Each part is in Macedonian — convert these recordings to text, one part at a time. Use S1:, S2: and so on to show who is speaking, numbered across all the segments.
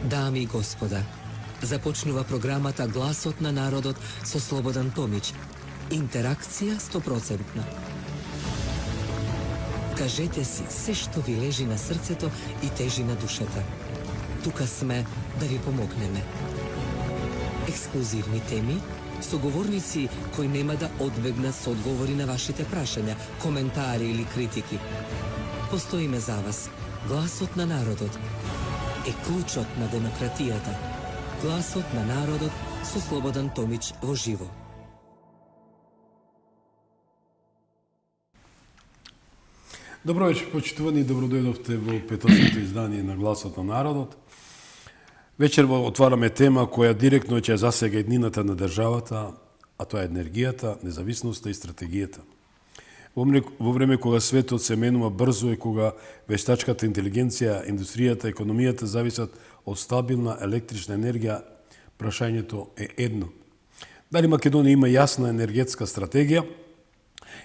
S1: Дами и господа, започнува програмата Гласот на народот со Слободан Томич. Интеракција 100%. Кажете си се што ви лежи на срцето и тежи на душата. Тука сме да ви помогнеме. Ексклузивни теми, соговорници кои нема да одбегнат со одговори на вашите прашања, коментари или критики. Постоиме за вас. Гласот на народот е клучот на демократијата. Гласот на народот со Слободан Томич во живо.
S2: Добро вечер, почитувани, добродојдовте во петочното издание на Гласот на народот. Вечерво отвараме тема која директно ќе засега еднината на државата, а тоа е енергијата, независноста и стратегијата. Во време кога светот се менува брзо и кога вештачката интелигенција, индустријата, економијата зависат од стабилна електрична енергија, прашањето е едно. Дали Македонија има јасна енергетска стратегија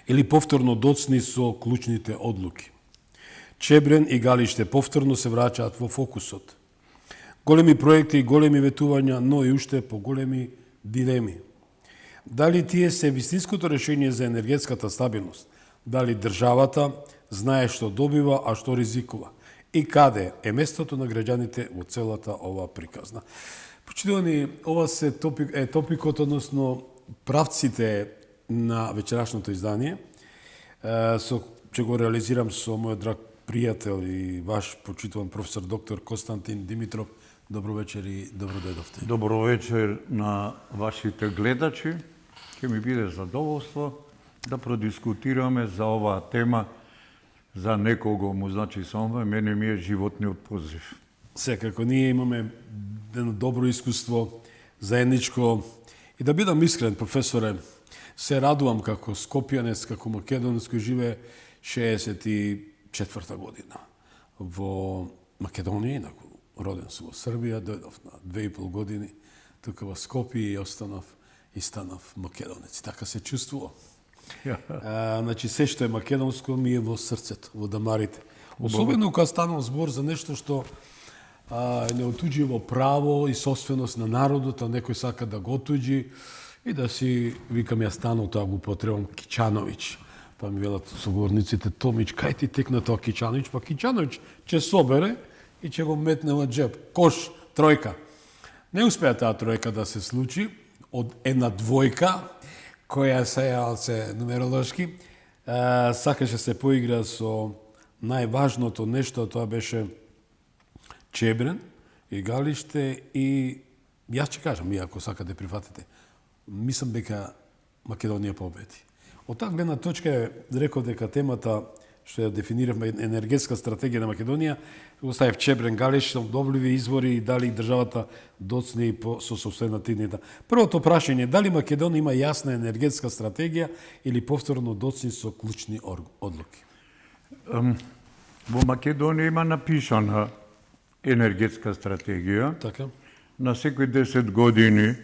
S2: или повторно доцни со клучните одлуки? Чебрен и Галиште повторно се враќаат во фокусот. Големи проекти и големи ветувања, но и уште поголеми дилеми. Дали тие се вистинското решение за енергетската стабилност? Дали државата знае што добива, а што ризикува? И каде е местото на граѓаните во целата ова приказна? Почитувани, ова се топикот, односно правците на вечерашното издание. Ќе го реализирам со мојот драг пријател и ваш почитуван професор доктор Константин Димитров. Добро вечер и добродојдовте.
S3: Добро вечер на вашите гледачи. Ќе ми биде задоволство да продискутираме за оваа тема. За некого му значи само, мене ми е животниот позив.
S2: Секако, ние имаме едно добро искуство, заедничко. И да бидам искрен, професоре, се радувам како скопјанец, како македонец кој живее 64-та година во Македонија, инаку роден сум во Србија, дојдов на 2,5 години тука во Скопје и станав македонец. Така се чувствувам. Значи, се што е македонско ми е во срцето, во дамарите. Особено кога станам збор за нешто што е неотуџиво право и собственост на народот, а некој сака да го отуџи и да си, викам, ја станал тоа го потребам Кичановиќ. Па ми велат соговорниците, Томич, кај ти текна тоа Кичановиќ? Па Кичановиќ ќе собере и ќе го метне во джеб. Кош, тројка. Не успеа таа тројка да се случи од една двојка, која се нумеролошки, сакаше се поигра со најважното нешто, тоа беше Чебрен и Галиште и јас ќе кажам, иако сака да прифатите, мислам дека Македонија победи. Од таа гледна точка реков дека темата што ја дефиниравме енергетска стратегија на Македонија, го ставив Чебрен, Галиште, обновливи извори и дали државата доцне со собствената иднита. Првото прашање, дали Македонија има јасна енергетска стратегија или повторно доцни со клучни одлуки?
S3: Во Македонија има напишана енергетска стратегија.
S2: Така.
S3: На секои 10 години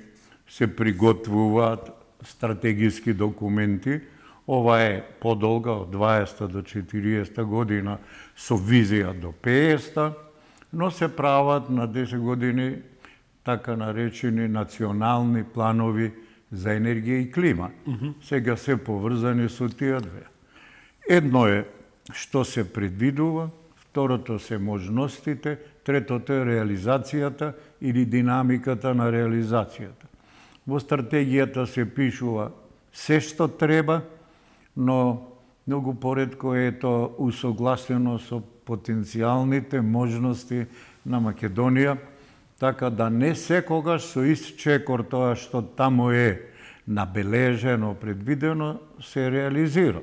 S3: се приготвуваат стратегиски документи. Ова е подолга од 20 до 40 година со визија до 50, но се прават на 10 години така наречени национални планови за енергија и клима. Сега се поврзани со тие две. Едно е што се предвидува, второто се можностите, третото е реализацијата или динамиката на реализацијата. Во стратегијата се пишува се што треба, но многу поретко е тоа усогласено со потенцијалните можности на Македонија, така да не секогаш со ист чекор тоа што таму е набележено, предвидено, се реализира.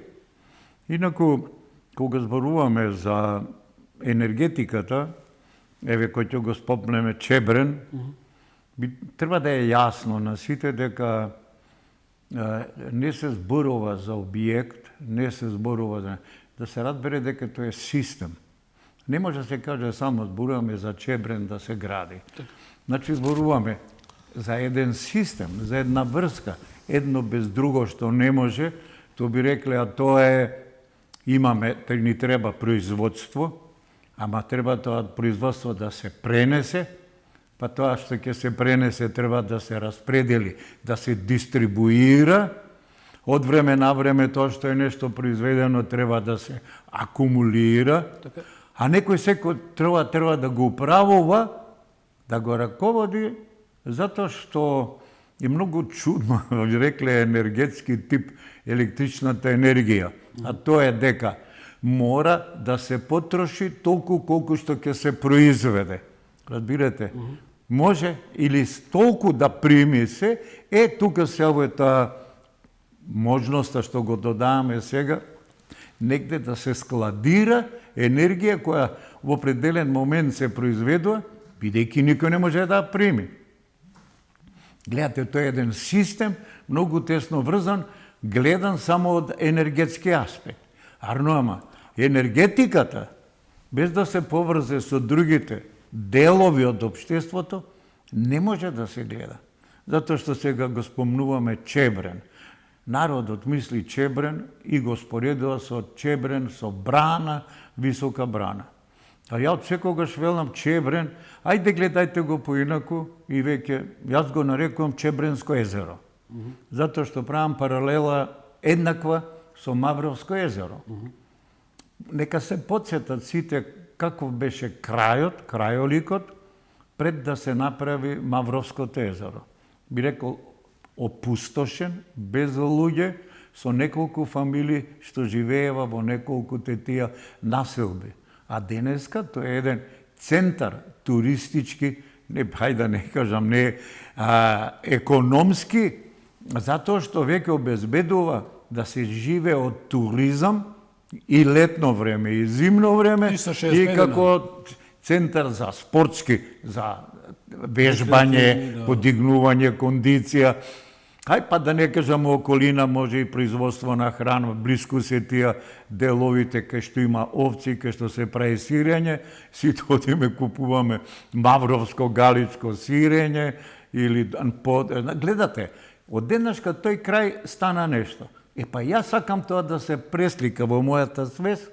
S3: Инаку, кога зборуваме за енергетиката, еве кој ќе го спомнеме Чебрен, треба да е јасно на сите дека не се зборува за објект, не се зборува за... Да се разбере дека тоа е систем. Не може да се каже само зборуваме за Чебрен да се гради. Значи зборуваме за еден систем, за една врска, едно без друго што не може, то би рекле, а тоа е, имаме, ни треба производство, Ама треба тоа производство да се пренесе, па тоа што ќе се пренесе треба да се распредели, да се дистрибуира. Од време на време тоа што е нешто произведено треба да се акумулира, а некој секој треба да го управува, да го раководи, затоа што е многу чудно, рекле енергетски тип електричната енергија, а тоа е дека мора да се потроши толку колку што ќе се произведе. Разбирате? Може или толку да прими се, тука се овојата можноста што го додаваме сега, негде да се складира енергија која во определен момент се произведува, бидејќи никој не може да ја прими. Гледате, тоа е еден систем, многу тесно врзан, гледан само од енергетски аспект. Ама енергетиката, без да се поврзе со другите делови од општеството, не може да се гледа. Затоа што сега го спомнуваме Чебрен. Народот мисли Чебрен и го споредува со Чебрен, со брана, висока брана. А ја од секогаш велам Чебрен, ајде гледајте го поинаку и веќе, јас го нарекувам Чебренско езеро. Затоа што правам паралела еднаква со Мавровско езеро. Нека се потсетат сите каков беше крајоликот, пред да се направи Мавровското езеро. Би рекол, опустошен, без луѓе, со неколку фамилии што живеева во неколку тетија населби. А денеска тоа е еден центар туристички, да не кажам, не економски, затоа што веќе обезбедува да се живее од туризам и летно време, и зимно време, и како центар за спортски, за вежбање, подигнување кондиција. Хај па да не кажам околина може и производство на храна, блиску се тие деловите кај што има овци, кај што се прави сирење, сите одиме купуваме мавровско галичко сирење или гледате, одеднашка тој крај стана нешто. Па јас сакам тоа да се преслика во мојата свест.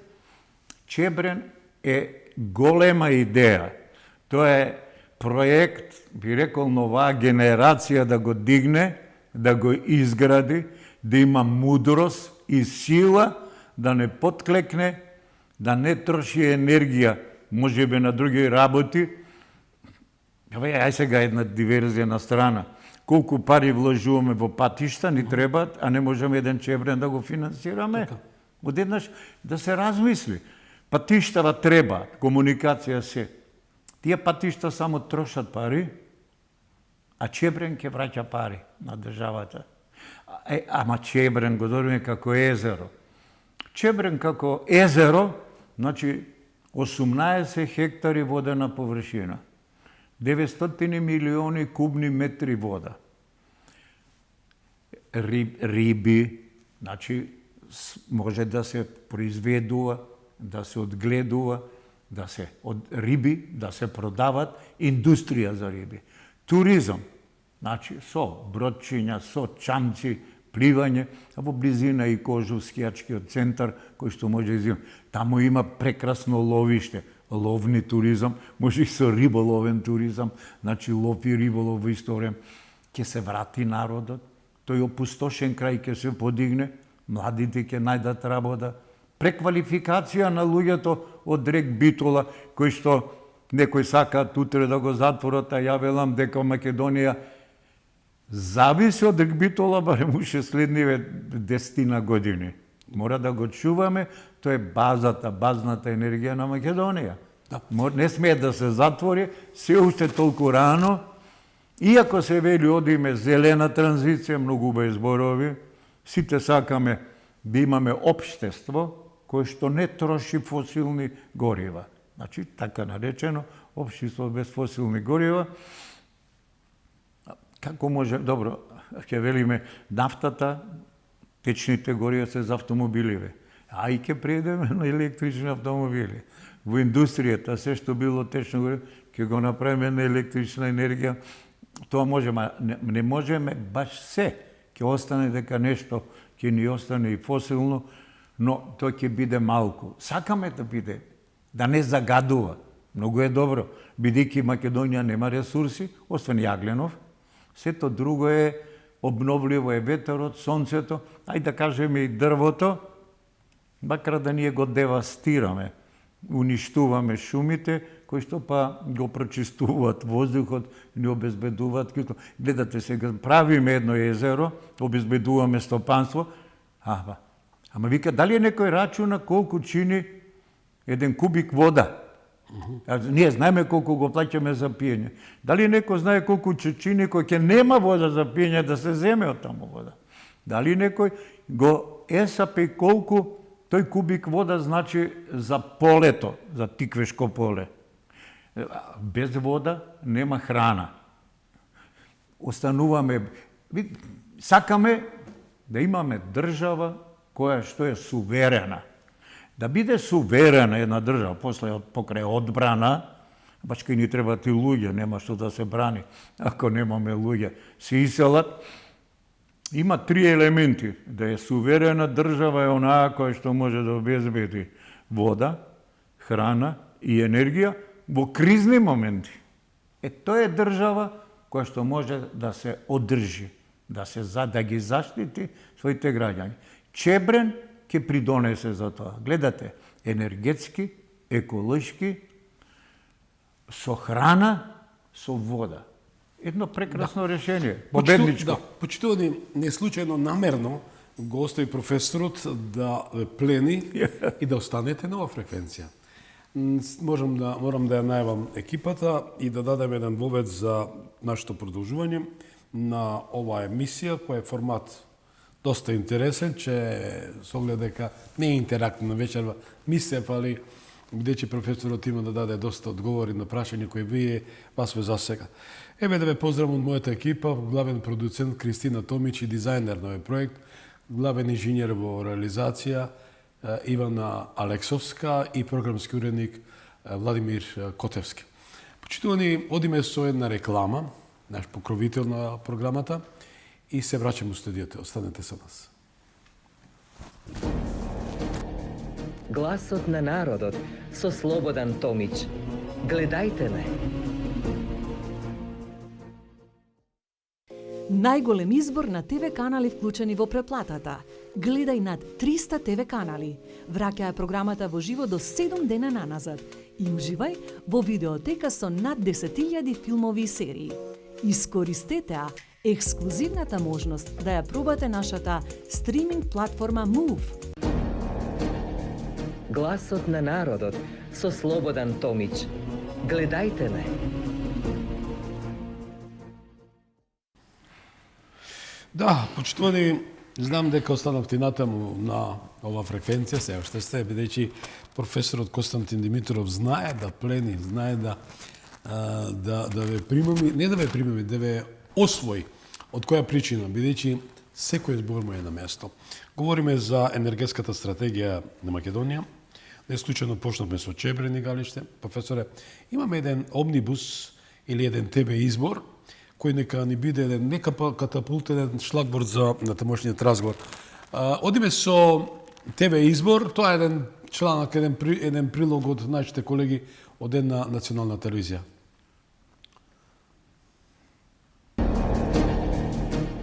S3: Чебрен е голема идеја. Тоа е проект, би рекол, нова генерација да го дигне, да го изгради, да има мудрост и сила, да не подклекне, да не троши енергија, можеби на други работи. Ај сега една диверзија на страна. Колку пари вложуваме во патишта, ни требаат, а не можеме еден Чебрен да го финансираме. Одеднаш да се размисли. Патиштава треба, комуникација се. Тие патишта само трошат пари, а Чебрен ќе враќа пари на државата. Ама Чебрен го дориме како езеро. Чебрен како езеро, значи 18 хектари водена површина. 900 милиони кубни метри вода. Риби, значи може да се произведува, да се одгледува, да се од риби да се продават, индустрија за риби. Туризам, значи со бродчиња, со чамци, пливање, а во близина и Кожув скијачкиот центар кој што може изима. Таму има прекрасно ловиште, ловни туризам, може и со риболовен туризам, значи лов и риболов во исто време. Ќе се врати народот, тој опустошен крај ќе се подигне, младите ќе најдат работа, преквалификација на луѓето од рек Битола, кој што некој сака утре да го затворат, а ја велам дека Македонија зависи од рек Битола барем уште следниве 10 години. Мора да го чуваме, тоа е базната енергија на Македонија. Не смее да се затвори, се уште толку рано, иако се вели одиме зелена транзиција, многу убави зборови, сите сакаме да имаме општество кое што не троши фосилни горива. Значи, така наречено, општество без фосилни горива. Како може, добро, ќе велиме нафтата, течните горива се за автомобиливе. Ај ќе предеме на електрични автомобили. Во индустријата, се што било течно гориво, ќе го направиме на електрична енергија. Тоа можеме, не можеме баш се. Ќе остане дека нешто ќе ни остане и фосилно, но тоа ќе биде малку. Сакаме да биде да не загадува. Многу е добро, бидејќи Македонија нема ресурси, освен јагленов. Сето друго е обновливо, е ветерот, сонцето, ајде да кажеме и дрвото, макар да ние го девастираме, уништуваме шумите, кои што па го прочистуваат воздухот, ни обезбедуваат кисло. Гледате сега, правиме едно езеро, обезбедуваме стопанство, ама вика, дали е некој рачуна колку чини еден кубик вода? Ние знаеме колку го плаќаме за пиење. Дали некој знае колку ќе чини кој ќе нема вода за пиење да се земе од таму вода? Дали некој го есапе колку тој кубик вода значи за полето, за тиквешко поле? Без вода нема храна. Остануваме, сакаме да имаме држава која што е суверена. Да биде суверена една држава, после покрај одбрана, баш кај ни требат и луѓе, нема што да се брани, ако немаме луѓе. Се иселат. Има три елементи. Да е суверена држава е онаа која што може да обезбеди вода, храна и енергија во кризни моменти. Тоа е држава која што може да се одржи, да ги заштити своите граѓани. Чебрен ќе придонесе за тоа. Гледате, енергетски, еколошки, со храна, со вода. Едно прекрасно решение, победничко.
S2: Почитувани, не случајно намерно го остави професорот да плени и да останете на оваа фреквенција. Морам да ја најавам екипата и да дадем еден вовед за нашето продолжување на оваа емисија, која е формат доста интересен, че со оглед дека не е интерактивна вечерва мисија, али бидејќи професорот има да даде доста одговори на прашања кои вас ве засега. Еве да ве поздравам од мојата екипа, главен продуцент Кристина Томич и дизајнер на овој проект, главен инженер во реализација Ивана Алексовска и програмски уредник Владимир Котевски. Почитувани, одиме со една реклама, наш покровител на програмата, и се враќаме у студиото. Останете со нас.
S1: Гласот на народот со Слободан Томич. Гледајте ме.
S4: Најголем избор на ТВ канали вклучени во преплатата. Гледај над 300 ТВ канали. Враќај програмата во живо до 7 дена наназад и уживај во видеотека со над 10.000 филмови и серии. Искористете ја ексклузивната можност да ја пробате нашата стриминг платформа Move.
S1: Гласот на народот со Слободан Томич. Гледајте ме.
S2: Да, почитувани, знам дека останавте натаму на оваа фреквенција, се уште сте, бидејќи професорот Константин Димитров знае да плени, знае да ве примами, не да ве примами, да ве освои. Од која причина? Бидејќи секој збор му е на место. Говориме за енергетската стратегија на Македонија. Не случајно почнавме со Чебрен и Галиште. Професоре, имаме еден омнибус или еден ТВ избор, кој нека ни биде еден нека катапулт, еден шлагборд за натамошниот разговор. Одиме со ТВ избор, тоа е еден чланок, еден прилог од нашите колеги од една национална телевизија.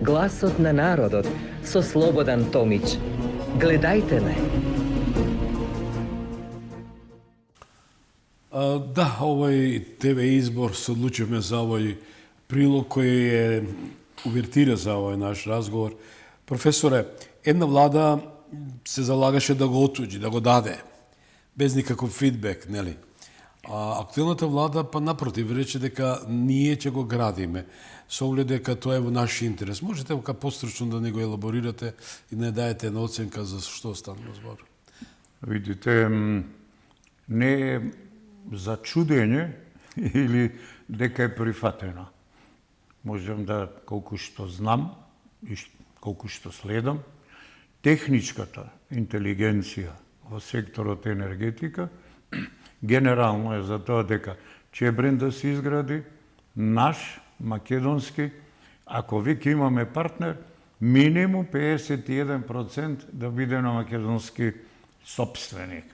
S1: Гласот на народот со Слободан Томич. Гледајте ме.
S2: Да, овој ТВ избор се одлучивме за овој прилог кој е увертира за овој наш разговор. Професоре, една влада се залагаше да го отуѓи, да го даде, без никаков фидбек, нели? А актуелната влада, па напротив, рече дека ние ќе го градиме, со оглед дека тоа е во наш интерес. Можете дека постручно да не го елаборирате и не даете една оценка за што станува збор?
S3: Видите, не е за чудење или дека е прифатено. Можам да, колку што знам и колку што следам, техничката интелигенција во секторот енергетика генерално е за тоа дека Чебрен да се изгради, наш, македонски, ако веќе имаме партнер, минимум 51% да биде на македонски собственик.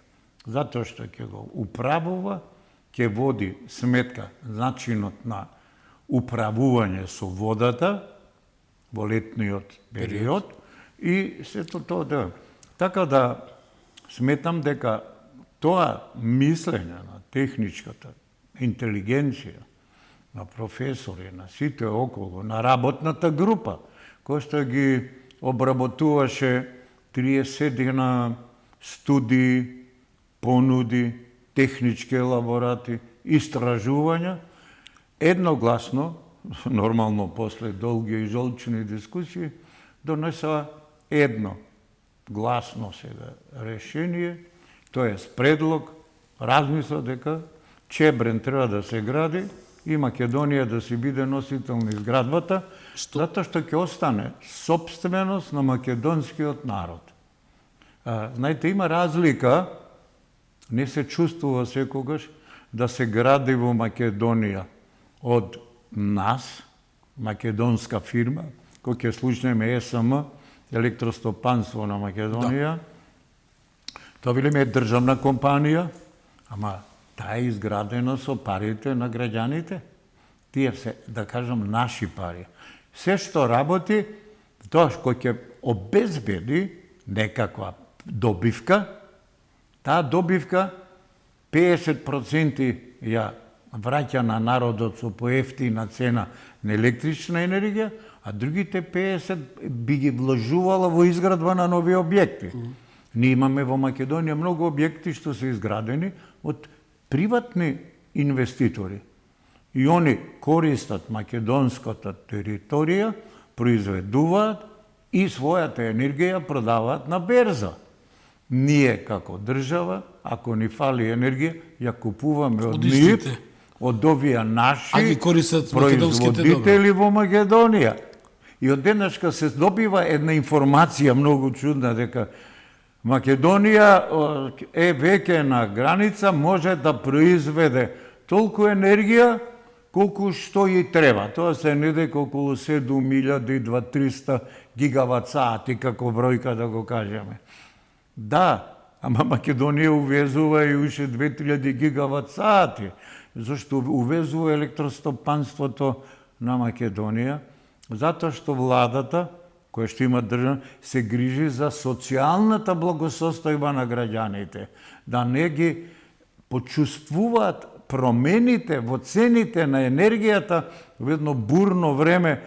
S3: затоа што ќе го управува, ќе води сметка начинот на управување со водата во летниот период и сето тоа да. Така да сметам дека тоа мислење на техничката интелигенција, на професори, на сите околу, на работната група, која што ги обработуваше 30 на студии, понуди, технички елаборати, истражувања, едногласно, нормално после долги и жолчни дискусии, донеса едно гласно сега решение, тоест предлог, размисла дека Чебрен треба да се гради и Македонија да си биде носител на изградбата, затоа што ќе остане собственост на македонскиот народ. Знаете, има разлика, не се чувствува секогаш да се гради во Македонија од нас, македонска фирма, кој ќе слушнеме ЕСМ, Електростопанство на Македонија. Тоа велиме е државна компанија, ама таа е изградена со парите на граѓаните. Тие се, да кажам, наши пари. Се што работи, тоа кој ќе обезбеди некаква добивка, таа добивка 50% ја враќа на народот со поевтина цена на електрична енергија, а другите 50 би ги вложувала во изградба на нови објекти. Ние имаме во Македонија многу објекти што се изградени од приватни инвеститори. И они користат македонската територија, произведуваат и својата енергија продаваат на берза. Ние како држава, ако ни фали енергија, ја купуваме од нив, од овие наши производители во Македонија. И од денешка се добива една информација многу чудна дека Македонија е веќе на граница, може да произведе толку енергија колку што и треба. Тоа се недека околу 7200 гигават сати, како бројка да го кажеме. Да, ама Македонија увезува и уште 2000 гигават сати, зашто увезува електростопанството на Македонија, затоа што владата, која што има држава, се грижи за социјалната благосостојба на граѓаните, да не ги почувствуваат промените во цените на енергијата во едно бурно време,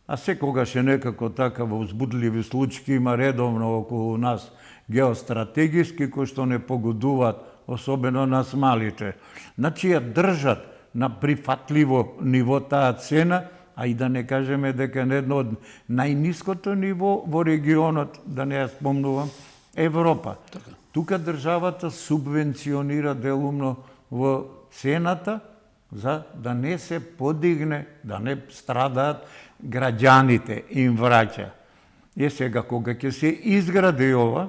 S3: а секогаш е некако така во узбудливи случаи има редовно околу нас геостратегиски кои што не погодуваат, особено нас малите. Значи ја држат на прифатливо ниво таа цена, а и да не кажеме дека на едно од најниското ниво во регионот, да не ја спомнувам, Европа. Тука државата субвенционира делумно во цената за да не се подигне, да не страдаат граѓаните, им враќа. Е сега кога ќе се изгради ова,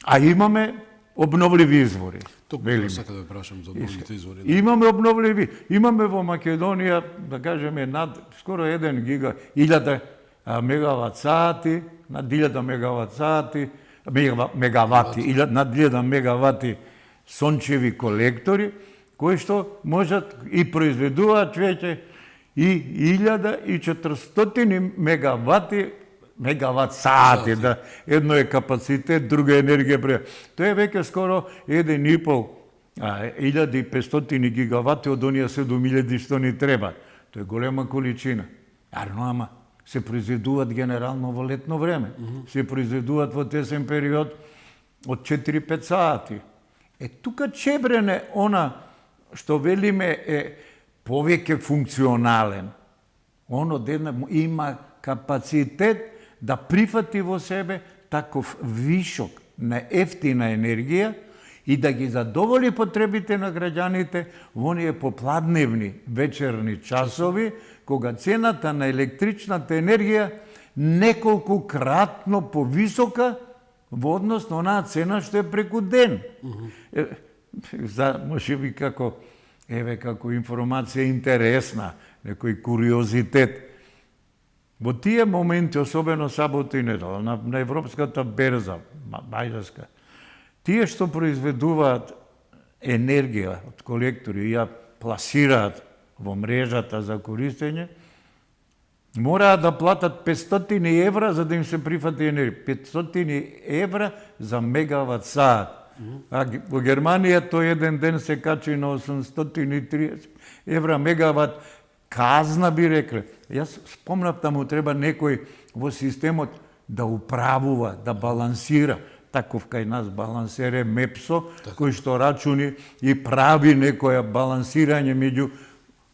S3: а имаме обновливи извори.
S2: Токму сака да прашам за обновливите извори.
S3: Имаме обновливи. Имаме во Македонија, да кажеме, над скоро 1 гига, 1000 мегават сати, над 1000 мегават сати, мегавати, над 1000 мегавати сончеви колектори, кои што можат и произведуваат веќе и 1400 мегават сати, да, едно е капацитет, друга енергија. Тоа е веќе скоро 1500 гигавати од оние 7000 што ни треба. Тоа е голема количина. Ама се произведуваат генерално во летно време. Се произведуваат во тесен период од 4-5 сати. Тука Чебрен е она што велиме е повеќе функционален. Оно има капацитет да прифати во себе таков вишок на ефтина енергија и да ги задоволи потребите на граѓаните во оние попладневни вечерни часови, кога цената на електричната енергија неколку кратно повисока во однос на онаа цена што е преку ден. Може би како информација интересна, некој куриозитет. Во тие моменти, особено сабота и недела, на европската берза, мајзарска, Тие што произведуваат енергија од колектори и ја пласираат во мрежата за користење, мораат да платат 500 евра за да им се прифати енергија. 500 евра за мегават саат. А во Германија тој еден ден се качи на 830 евра мегават. Казна би рекле. Јас спомнав да му треба некој во системот да управува, да балансира. Таков кај нас балансере МЕПСО, кој што рачуни и прави некоја балансирање меѓу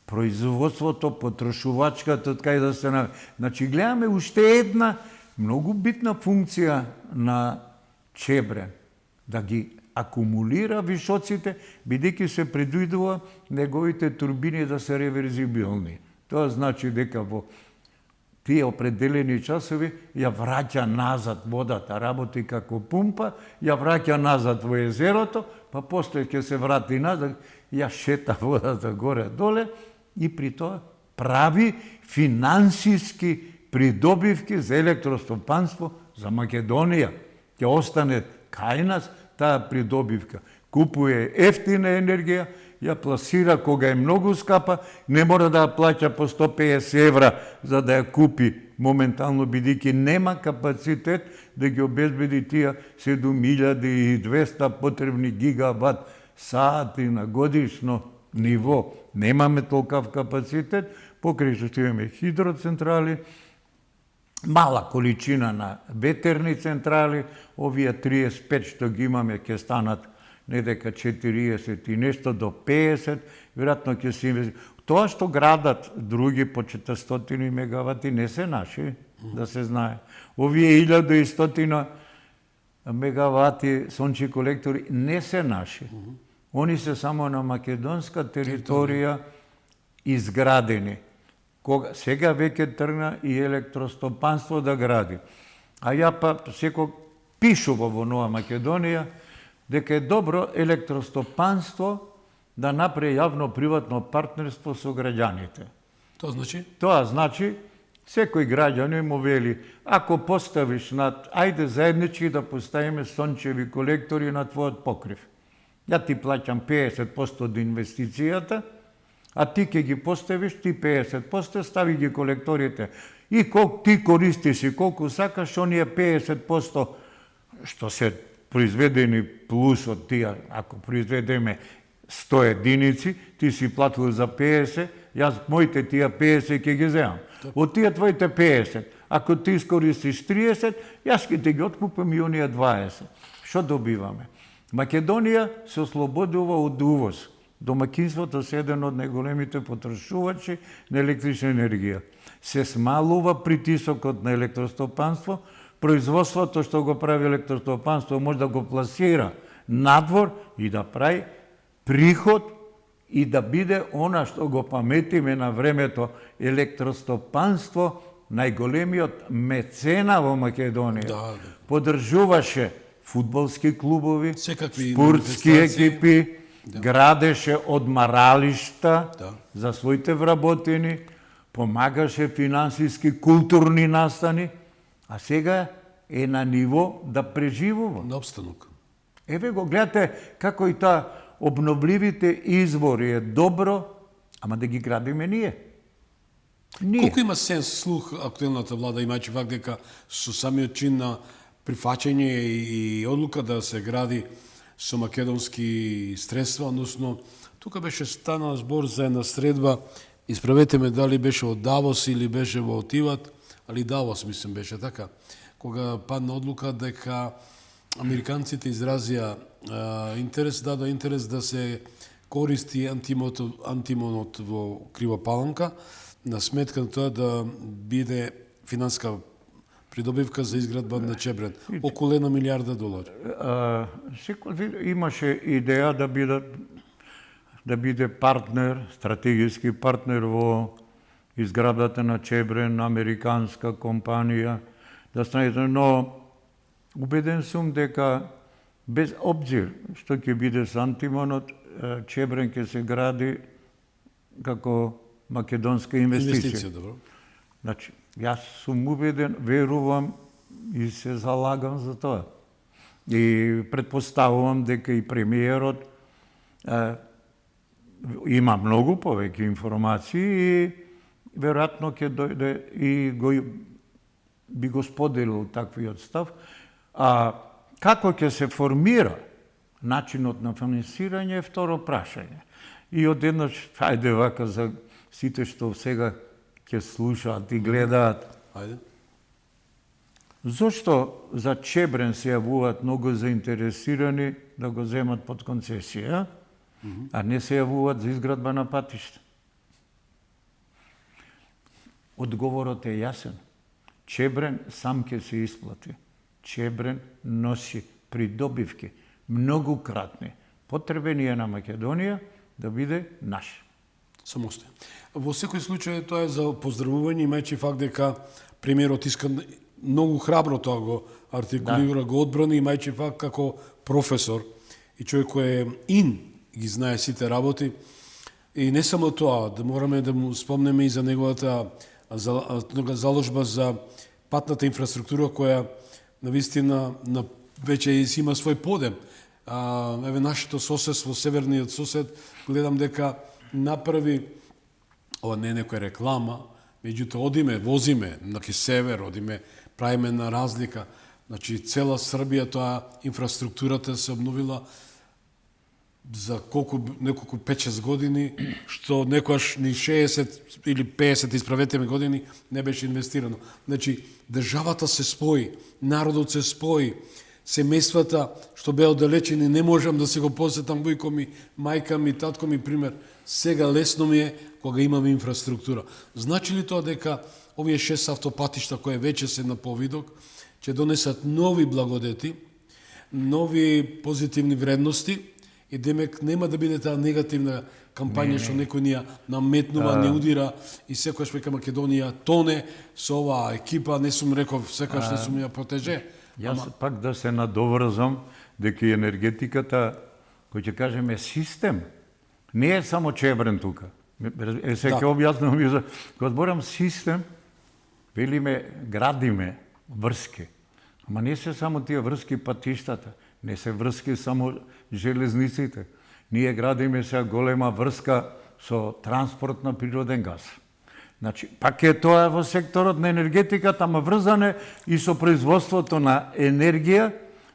S3: производството, потрошувачката, кај да се на... Значи, гледаме уште една многу битна функција на Чебрен, да ги акумулира вишоците, бидејќи се предвидува неговите турбини да се реверзибилни. Тоа значи дека во тие определени часови ја враќа назад водата, работи како пумпа, ја враќа назад во езерото, па после ќе се врати назад, ја шета водата горе-доле и при тоа прави финансиски придобивки за електростопанство за Македонија. Ќе остане кај нас таа придобивка. Купуе ефтина енергија, ја пласира кога е многу скапа, не мора да ја плаќа по 150 евра за да ја купи моментално, бидејќи нема капацитет да ги обезбеди тие 7200 потребни гигават сати на годишно ниво. Немаме толкав капацитет, покрај што имаме хидроцентрали, мала количина на ветерни централи, овие 35 што ги имаме ќе станат не дека 40 и нешто до 50, веројатно ќе се инвестира. Тоа што градат други по 400 мегавати не се наши, да се знае. Овие 1100 мегавати сончи колектори не се наши. Они се само на македонска територија изградени. Сега веќе тргна и електростопанство да гради. А ја па секој пишува во Нова Македонија дека е добро електростопанство да направи јавно-приватно партнерство со граѓаните.
S2: Тоа значи?
S3: Тоа значи, секој граѓанин му вели, ако поставиш ајде заеднички да поставиме сончеви колектори на твојот покрив. Ја ти плаќам 50% од инвестицијата, а ти ќе ги поставиш, ти 50%, стави ги колекторите. И колку ти користиш и колку сакаш, оние 50% што се произведени плюс од тие, ако произведеме 100 единици, ти си платил за 50, јас моите тие 50 ќе ги земам. Од тие твоите 50, ако ти искористиш 30, јас ќе ги откупам и оние 20. Што добиваме? Македонија се ослободува од увоз. Домакинството се еден од најголемите потрошувачи на електрична енергија. Се смалува притисокот на електростопанство, производството што го прави електростопанство може да го пласира надвор и да прави приход и да биде она што го паметиме на времето електростопанство, најголемиот мецена во Македонија.
S2: Да.
S3: Подржуваше фудбалски клубови,
S2: секакви
S3: спортски екипи, градеше одмаралишта за своите вработени, помагаше финансиски, културни настани, а сега е на ниво да преживува.
S2: На обстанок.
S3: Еве го гледате како и таа обновливите извори е добро, ама да ги градиме ние.
S2: Колку има сенс слух актуелната влада, имајќи факт дека со самиот чин на прифаќање и одлука да се гради со македонски средства, односно тука беше станал збор за една средба, исправете ме дали беше од Давос или беше во Отиват, али Давос мислам беше така, кога падна одлука дека американците изразија интерес, дадо интерес да се користи антимонот во Крива Паланка, на сметка на тоа да биде финанска придобивка за изградба на Чебрен. Околу $1 милиарда.
S3: Имаше идеја да биде партнер, стратегиски партнер во изградбата на Чебрен, американска компанија, да стане, но убеден сум дека без обзир што ќе биде со антимонот, Чебрен ќе се гради како македонска инвестиција.
S2: Добро.
S3: Значи, јас сум убеден, верувам и се залагам за тоа. И предпоставувам дека и премиерот има многу повеќе информации и веројатно ќе дојде и би го споделил таквиот став. А како ќе се формира начинот на финансирање е второ прашање. И одеднаш, хајде вака за сите што сега ќе слушаат и гледаат.
S2: Ајде.
S3: Зошто за Чебрен се јавуваат многу заинтересирани да го земат под концесија, а не се јавуваат за изградба на патишта? Одговорот е јасен. Чебрен сам ќе се исплати. Чебрен носи придобивки, многукратни, потребени е на Македонија да биде наш.
S2: Самостојен. Во секој случај тоа е за поздравување, имајќи факт дека премиерот иска многу храбро тоа го артикулира, го одбрани, имајќи факт како професор и човек кој е ги знае сите работи. И не само тоа, да мораме да му спомнеме и за неговата заложба за патната инфраструктура која навистина веќе има свој подем. Еве нашето соседство, северниот сосед, гледам дека направи, ова не е некоја реклама, меѓутоа одиме, возиме на север, одиме, правиме на разлика. Значи цела Србија тоа инфраструктурата се обновила за неколку 5-6 години, што некојаш ни 60 или 50, исправете ме, години не беше инвестирано. Значи, државата се спои, народот се спои, семејствата што беа оддалечени, не можам да се го посетам војко ми, мајка ми, татко ми, пример. Сега лесно ми е кога имаме инфраструктура. Значи ли тоа дека овие 6 автопатишта кои веќе се на повидок ќе донесат нови благодети, нови позитивни вредности и демек нема да биде таа негативна кампања што некој ни ја наметнува, не удира и секојаш века Македонија тоне со оваа екипа, не сум реков секојаш не сум ја протеже.
S3: Јас пак да се надоврзам дека и енергетиката, кој ќе кажеме систем, не е само Чебрен тука. Се ќе објаснам и за кога зборам систем, велиме градиме врски. Ама не се само тие врски патиштата, не се врски само железниците. Ние градиме сега голема врска со транспорт на природен газ. Значи, пак е тоа во секторот на енергетиката, ама врзане и со производството на енергија,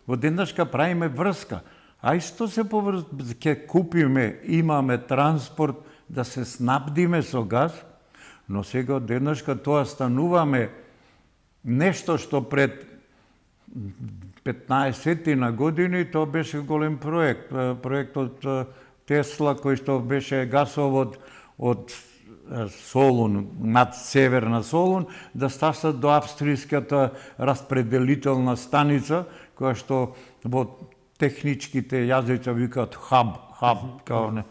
S3: во денешка правиме врска. А што се ќе купиме, имаме транспорт да се снабдиме со газ, но сега од денешка тоа стануваме нешто што пред 15 на години тоа беше голем проект, проектот Тесла кој што беше гасовод од Солун, над северна Солун, да стаса до австријската распределителна станица, која што во техничките јазици викаат хаб, као не.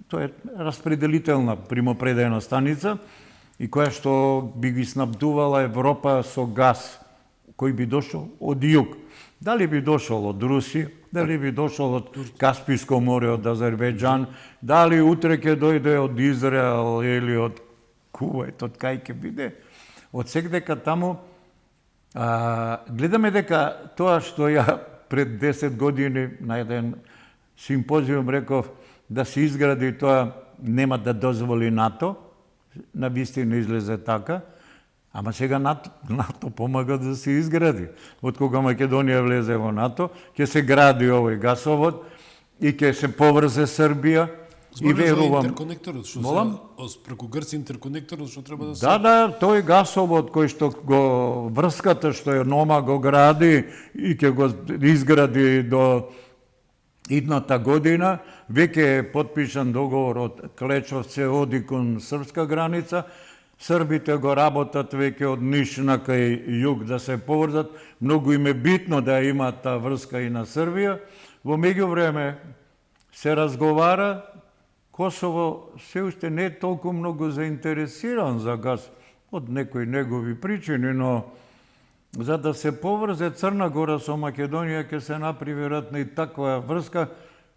S3: Тоа е распределителна примопредајна станица и која што би ги снабдувала Европа со газ, кој би дошол од југ. Дали би дошол од Русија, дали би дошол од Касписко море, од Азербејџан, дали утре ќе дојде од Израел или од Кувајт, од кај ќе биде. Од секдека таму гледаме дека тоа што ја пред 10 години на еден симпозиум реков да се изгради тоа нема да дозволи НАТО, на вистина излезе така, ама сега НАТО помага да се изгради. Од кога Македонија влезе во НАТО, ќе се гради овој гасовод и ќе се поврзе Србија. И верувам.
S2: Интерконекторот, што преку Грција интерконекторот што треба да се...
S3: Да, тој гасовод кој што го врската што е Нома го гради и ќе го изгради до идната година, веќе е подпишан договор од Клечовце оди кон српска граница. Србите го работат веќе од Ниш на кај југ да се поврзат. Многу им е битно да имаат таа врска и на Србија. Во меѓувреме се разговара, Косово се уште не е толку многу заинтересиран за газ од некои негови причини, но за да се поврзе Црна Гора со Македонија ќе се направи веројатно и таква врска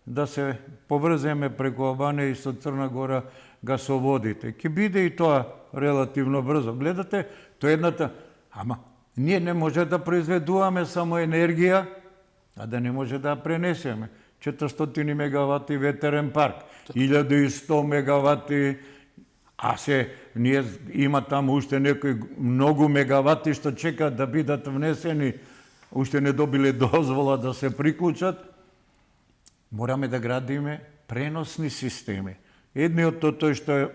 S3: да се поврземе преку Албанија и со Црна Гора гасоводите. Ќе биде и тоа релативно брзо. Гледате, тоа едната, ама ние не може да произведуваме само енергија а да не може да ја пренесеме. 400 мегавати ветерен парк, 1100 мегавати, а се ние има таму уште некои многу мегавати што чекаат да бидат внесени, уште не добиле дозвола да се приклучат. Мораме да градиме преносни системи. Едниот тој што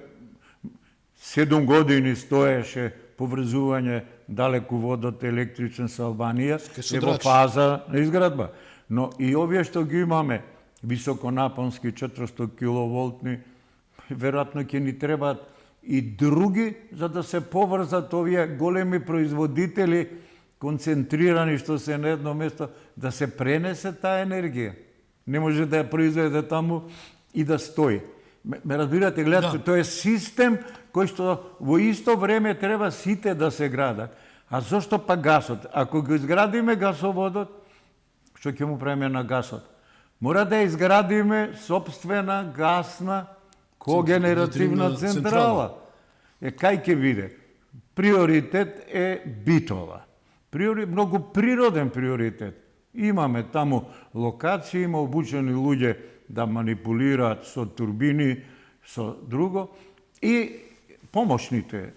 S3: 7 години стоеше поврзување далековод од електричен со Албанија, е во фаза на изградба. Но и овие што ги имаме, високонапонски 400 киловолтни, веројатно ќе ни требаат и други, за да се поврзат овие големи производители, концентрирани што се на едно место, да се пренесе таа енергија. Не може да ја произведе таму и да стои. Ме разбирате, гледате, тоа е систем кој што во исто време треба сите да се градат. А зошто па гасот? Ако го изградиме гасоводот, што ќе му правиме на гасот? Мора да изградиме собствена гасна когенеративна централа. Кај ќе биде? Приоритет е Битола. Многу природен приоритет. Имаме таму локации, има обучени луѓе да манипулираат со турбини, со друго, и помошните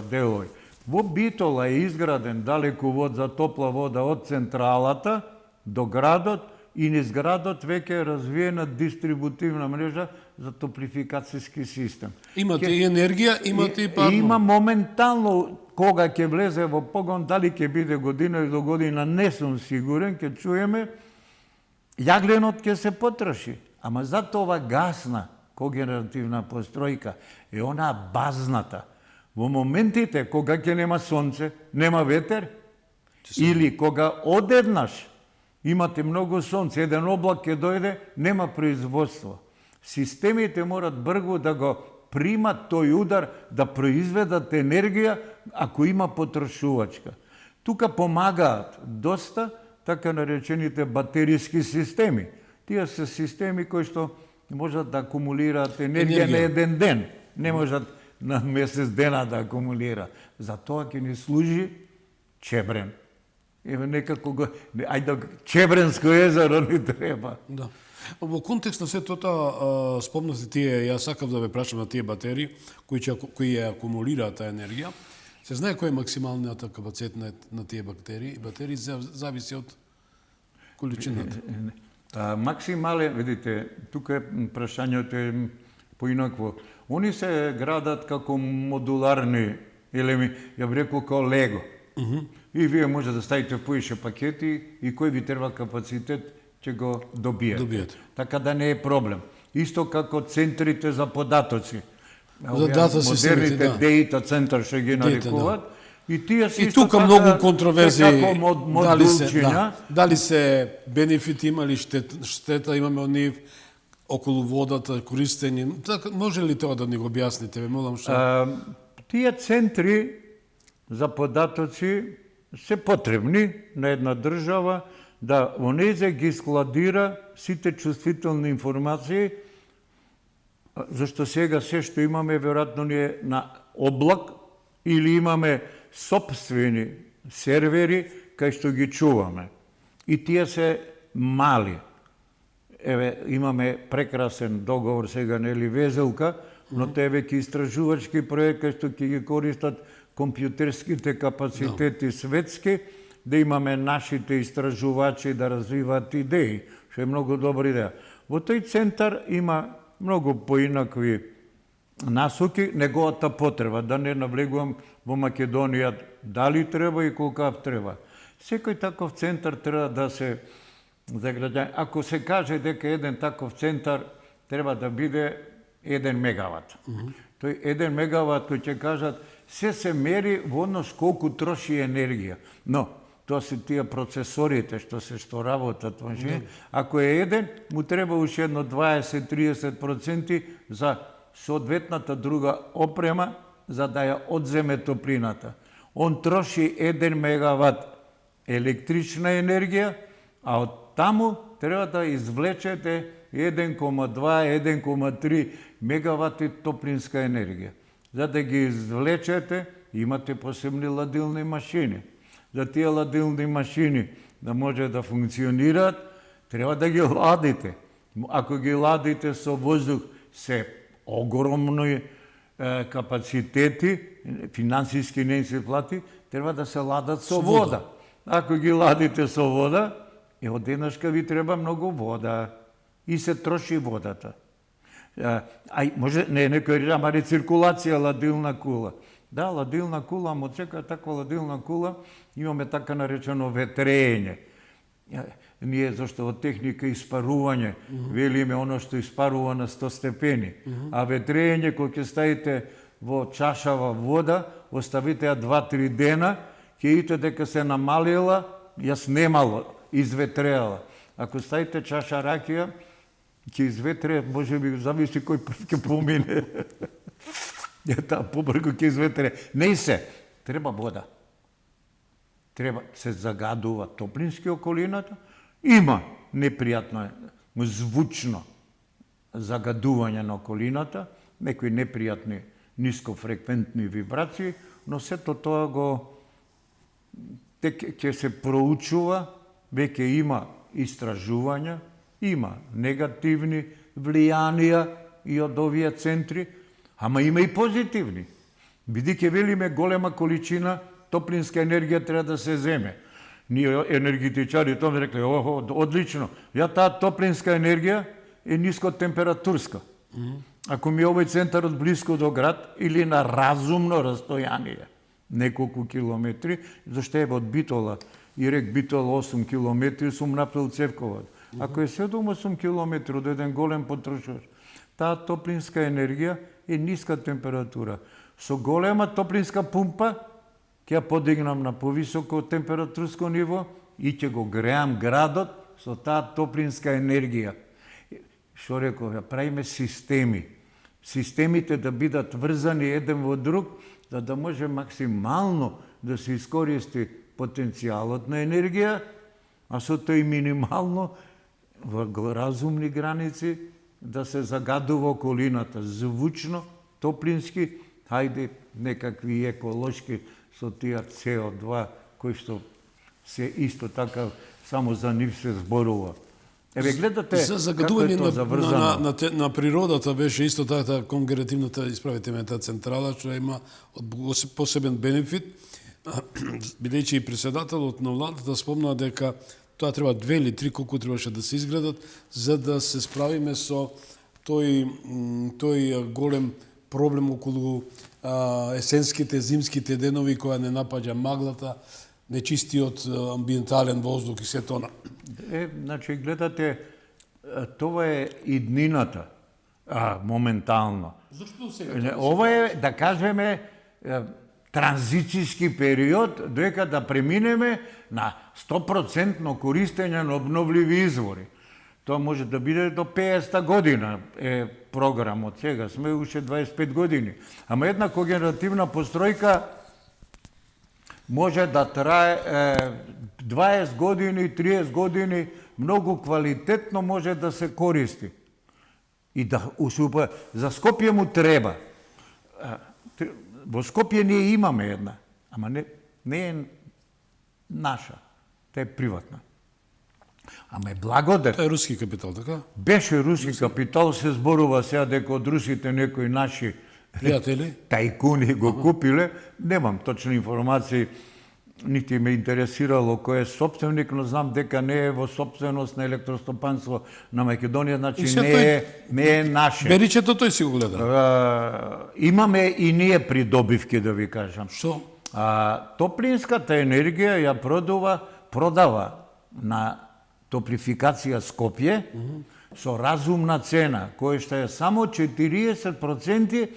S3: делови. Во Битола е изграден далековод за топла вода од централата до градот и низ градот веќе е развиена дистрибутивна мрежа за топлификацијски систем.
S2: Имате и енергија, имате и парно.
S3: Има моментално, кога ќе влезе во погон, дали ќе биде година или до година, не сум сигурен, ќе чуеме, јагленот ќе се потроши. Ама зато ова гасна когенеративна постројка е онаа базната. Во моментите кога ќе нема сонце, нема ветер, или кога одеднаш имате многу сонце, еден облак ќе дојде, нема производство. Системите морат брзо да го примат тој удар, да произведат енергија ако има потрошувачка. Тука помагаат доста така наречените батериски системи. Тие се системи кои што можат да акумулираат енергија на еден ден. Не можат на месец дена да акумулира. За тоа ќе ни служи Чебрен. Еве некако го, ајде Чебренско езеро ни треба.
S2: Да. Во контекст на сето тоа спомнати тие, јас сакав да ве прашам на тие батерии кои ја акумулираат таа енергија. Се знае кој е максималниот капацитет на тие батерии? Батерии зависи од количината.
S3: Максимален, видите, тука прашањето е поинакво. Они се градат како модуларни елеми, ја би рекол како Лего. И вие може да ставите поише пакети и кој ви треба капацитет ќе го добиете. Така да не е проблем. Исто како центрите за податоци. Модерните Data центар што ги нарекуваат. И тие се исто
S2: тука многу контроверзии, дали се бенефити имали штета имаме од нив околу водата, користење. Може ли тоа да ни го објасните? Ве молам што.
S3: Тие центри за податоци се потребни на една држава да онезе ги складира сите чувствителни информации, зашто сега се што имаме веројатно ни е на облак или имаме сопствени сервери кај што ги чуваме. И тие се мали. Еве, имаме прекрасен договор сега, нели, Везелка, но тоа е веќе истражувачки проект кај што ќе ги користат компјутерските капацитети светски, да имаме нашите истражувачи да развиваат идеи, што е многу добра идеја. Во тој центар има многу поинакви насоки, неговата потреба, да не навлегувам во Македонија дали треба и колкав треба. Секој таков центар треба да се заграѓа. Ако се каже дека еден таков центар треба да биде 1 мегават. Тој 1 мегават, кој ќе кажат, се мери во однос колку троши енергија. Но, тоа се тие процесорите што работат. Ако е еден, му треба уште едно 20-30% за соодветната друга опрема, за да ја одземе топлината. Он троши 1 мегават електрична енергија, а од таму треба да извлечете 1,2-1,3 мегавати топлинска енергија. За да ги извлечете, имате посебни ладилни машини. За тие ладилни машини да може да функционираат, треба да ги ладите. Ако ги ладите со воздух, се огромни капацитети, финансиски не се плати, треба да се ладат со вода. Ако ги ладите со вода, одеднашка ви треба многу вода и се троши водата. Може, некој рече, ама рециркулација ладилна кула. Да, ладилна кула, ама од секоја таква ладилна кула имаме така наречено ветрење. Ние, зашто од техника испарување, велиме оно што испарува на 100 степени, а ветрење, кој ќе ставите во чашава вода, оставите ја 2-3 дена, ќе видите дека се намалила, ја снемало, изветреала. Ако ставите чаша ракија, ќе изветре, може би зависи кој прв ќе помине. Побрзо ќе изветре. Не се, треба вода. Треба се загадува топлински околината. Има непријатно звучно загадување на околината, некои непријатни нискофреквентни вибрации, но сето тоа ќе се проучува, веќе има истражувања, има негативни влијанија и од овие центри, ама има и позитивни. Бидејќи велиме голема количина топлинска енергија треба да се земе. Ние енергетичари тоа рекле, одлично, таа топлинска енергија е нискотемпературска. Ако ми е овој центарот блиско до град или на разумно растојание, неколку километри, зашто е од Битола, и рек Битола 8 километри, сум направил цевковод. Ако е 7-8 километри од еден голем потрошач, таа топлинска енергија е ниска температура. Со голема топлинска пумпа ќе ја подигнам на повисоко температурско ниво и ќе го греам градот со таа топлинска енергија. Што реков, ја правиме системи. Системите да бидат врзани еден во друг, за да може максимално да се искористи потенцијалот на енергија, а со тоа и минимално во разумни граници да се загадува околината звучно, топлински, хајде некакви еколошки со тие CO2 кои што се исто така само за нив се зборува. Еве гледате
S2: за загадување
S3: како
S2: на природата беше исто така конгенеративната, исправете ме, таа централа што има посебен бенефит, бидејќи и председателот на владата спомна дека тоа треба 2 или 3 колку требаше да се изградат за да се справиме со тој голем проблем околу есенските, зимските денови која не напаѓа маглата, нечистиот амбиентален воздух и се тоа.
S3: Значи, гледате, това е иднината, моментално.
S2: Зашто сега?
S3: Ова е, да кажеме, транзицијски период, дека да преминеме на 100% користење на обновливи извори. Тоа може да биде до 50 година е програмот. Сега сме уште 25 години. Ама една когенеративна постројка може да трае 20 години, 30 години, многу квалитетно може да се користи. И да усупа. За Скопје му треба. Во Скопје ние имаме една, ама не е наша. Та е приватна. Ама е благодат.
S2: Тоа е руски капитал, така?
S3: Беше руски капитал, се зборува сега дека од русите некои наши
S2: пријатели
S3: тајкуни го купиле. Немам точни информации, нити ме интересирало кој е собственик, но знам дека не е во собственост на електростопанство на Македонија, значи не е наше.
S2: Беричето тој си го гледа.
S3: Имаме и ние придобивки, да ви кажам.
S2: Што?
S3: Топлинската енергија ја продава на Топлификација Скопје со разумна цена, која што е само 40%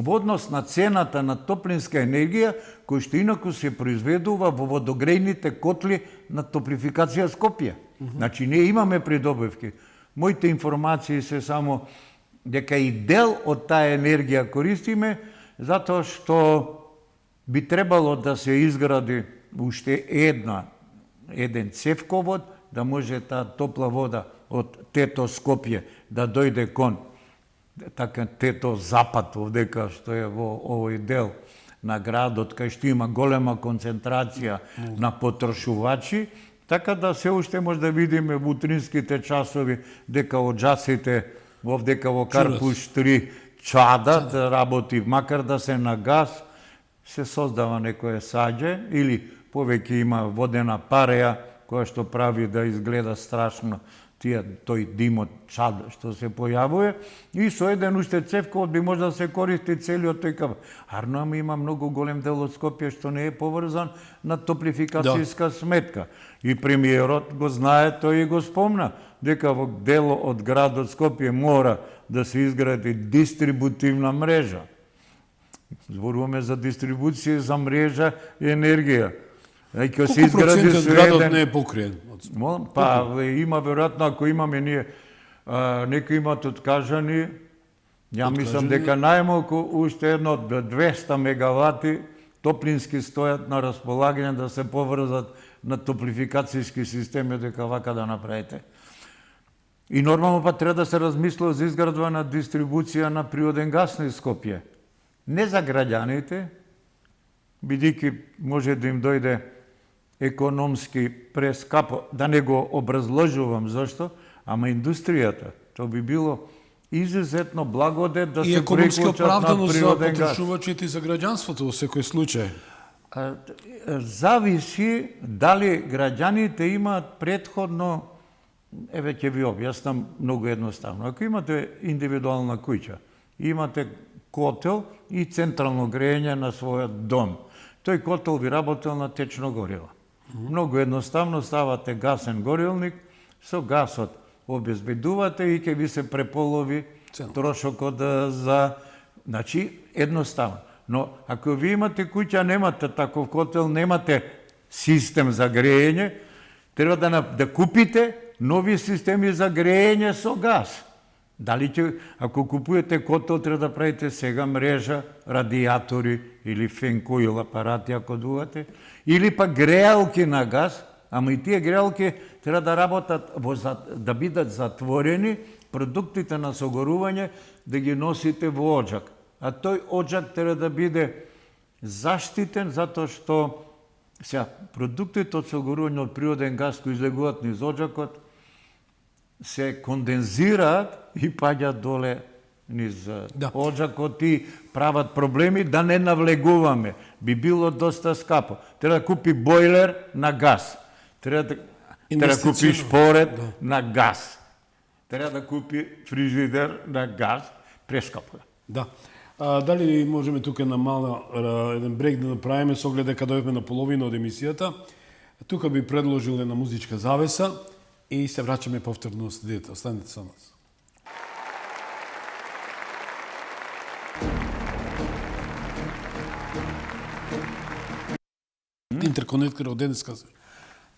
S3: во однос на цената на топлинска енергија, која што инаку се произведува во водогрејните котли на Топлификација Скопје. Значи, ние имаме придобивки. Моите информации се само дека и дел од таа енергија користиме, затоа што би требало да се изгради уште еден цевковод, да може таа топла вода од Тето Скопје да дојде кон така Тето Запад, овдека што е во овој дел на градот, кај што има голема концентрација на потрошувачи, Така да се уште може да видиме во утринските часови дека оджаците дека во Карпуш 3 чадат, работи, макар да се на газ, се создава некое саѓе или повеќе има водена пареја која што прави да изгледа страшно тој димот, чад што се појавува и со еден уште цевковод би може да се користи целиот тој кап. Арно, ама има многу голем дел од Скопје што не е поврзан на топлификацијска сметка. И премиерот го знае, тој и го спомна, дека во дело од градот Скопје мора да се изгради дистрибутивна мрежа. Зборуваме за дистрибуција, за мрежа и енергија.
S2: Колку проценти од градот не е покриен?
S3: Па, има веројатно, ако имаме ние, некои имат откажани, ја мислам дека најмалку уште едно 200 мегавати топлински стојат на располагање да се поврзат на топлификацијски системи, дека вака да направите. И нормално па треба да се размислува за изградба на дистрибуција на природен газ на Скопје. Не за граѓаните, бидејќи може да им дојде економски прескапо, да не го образложувам зашто, ама индустријата, тоа би било изузетно благодет да се
S2: економска
S3: преклучат на
S2: оправданост за
S3: природен газ.
S2: потрошувачите и за граѓанството во секој случај.
S3: Зависи дали граѓаните имаат претходно, еве ќе ви објаснам многу едноставно. Ако имате индивидуална куќа, имате котел и централно грејење на својот дом, тој котел ви работел на течно гориво. Многу едноставно ставате гасен горилник, со гасот обезбедувате и ќе ви се преполови трошокот за... Значи, едноставно. Но ако ви имате куќа, немате таков котел, немате систем за грејење, треба да купите нови системи за грејење со газ. Дали ќе, ако купувате котел, треба да правите сега мрежа, радиатори или фенкоил апарати, ако дувате, или па греалки на газ, ама и тие греалки треба да работат, да бидат затворени, продуктите на согорување да ги носите во оджак. А тој оджак треба да биде заштитен, затоа што продуктите од согорување од природен газ кои излегуваат низ оджакот, се кондензираат и паѓаат доле низ оджакот и прават проблеми, да не навлегуваме. Би било доста скапо. Треба да купи бойлер на газ. Треба да купи шпоред на газ. Треба да купи фрижидер на газ. Прескапо.
S2: Да. Дали можеме тука на мала еден брейк да направиме со оглед дека дојдовме на половина од емисијата. Тука би предложил една музичка завеса и се враќаме повторно на студиото. Останете со нас. Интерконектор од денеска.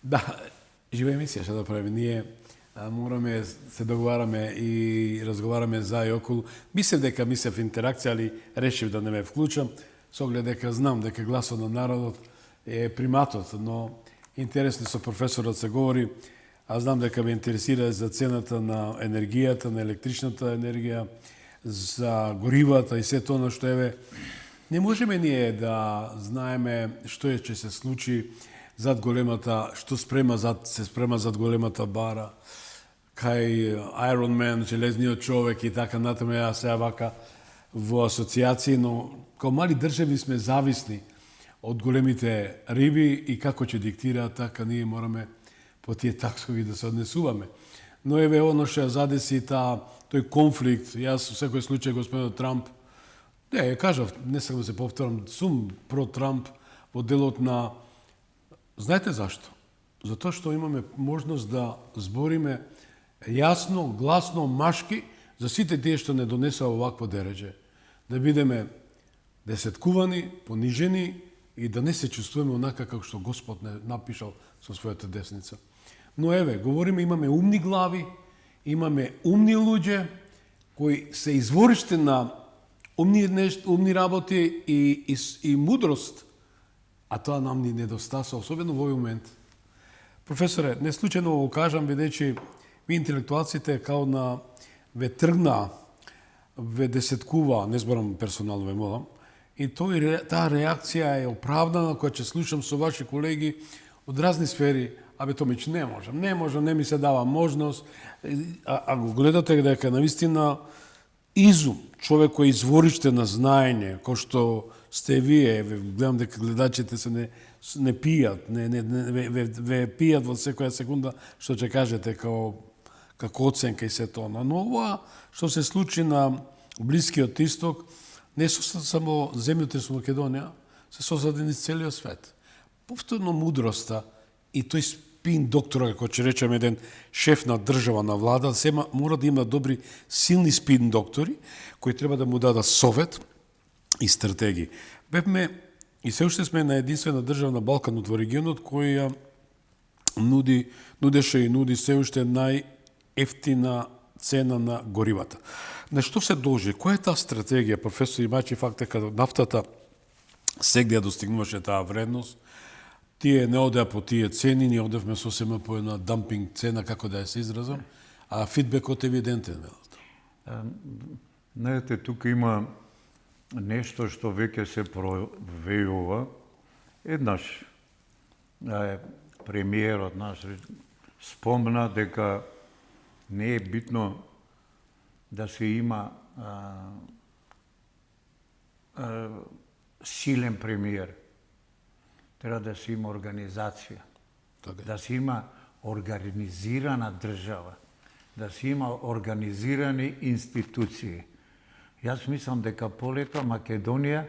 S2: Да, жива емисија што да правиме. Ние мораме се договараме и разговараме за и околу. Мислев интеракција, али решив да не ме вклучам, со оглед дека знам дека гласот на народот е приматот, но интересно со професорот се говори, а знам дека ве интересира за цената на енергијата, на електричната енергија, за горивата и се тоа што еве. Не можеме ние да знаеме што ќе се случи зад големата, што се спрема зад големата бара, кај Iron Man, железниот човек и така натаму, ја сега вака во асоцијации, но као мали држави сме зависни од големите риби и како ќе диктираат, така ние мораме по тие таксови да се однесуваме. Но еве оно што ја задеси тој конфликт, јас во секој случај господинот Трамп, ја кажав, не сакам да се повторам, сум про Трамп во делот на... Знаете зашто? Затоа што имаме можност да збориме јасно, гласно, машки за сите тие што не донесува овакво дереđe. Да бидеме десеткувани, понижени и да не се чувствуваме онака како што Господ не напишал со својата десница. Но еве, говориме, имаме умни глави, имаме умни луѓе кои се извориште на умни работи и мудрост, а тоа нам ни недостасува, особено во овој момент. Професоре, не случајно го кажам, бидејќи ви интелектуалците као на ве тргна, ве десеткува, не зборам персонално ве молам, и таа реакција е оправдана која ќе слушам со ваши колеги од разни сфери, абе Томич, не можам, не ми се дава можност. А го гледате дека навистина изум, човек кој е извориште на знаење, кој што сте вие, гледам дека гледачите се не пијат, ве пијат во секоја секунда што ќе кажете како оценка и се тоа. Но ова што се случи на Блискиот Исток, не се само земјите со Македонија, се создадени из целиот свет. Повторно мудроста и тој спин доктора, како ќе речеме еден шеф на држава, на влада, мора да има добри, силни спин доктори, кои треба да му дадат совет и стратегии. Бевме и се уште сме на единствена држава на Балканот во регионот која нудеше и нуди се уште најефтина цена на горивата. На што се должи? Која е таа стратегија, професор, имајќи факт дека нафтата сегде достигнуваше таа вредност, тие не одеа по тие цени, ние одевме сосема по една дампинг цена, како да ја се изразам, а фидбекот е евидентен.
S3: Знаете, тука има нешто што веќе се провејува. Еднаш премиерот наш спомна дека не е битно да се има силен премиер. Треба да се има организација. Да се има организирана држава. Да се има организирани институции. Јас мислам дека полека Македонија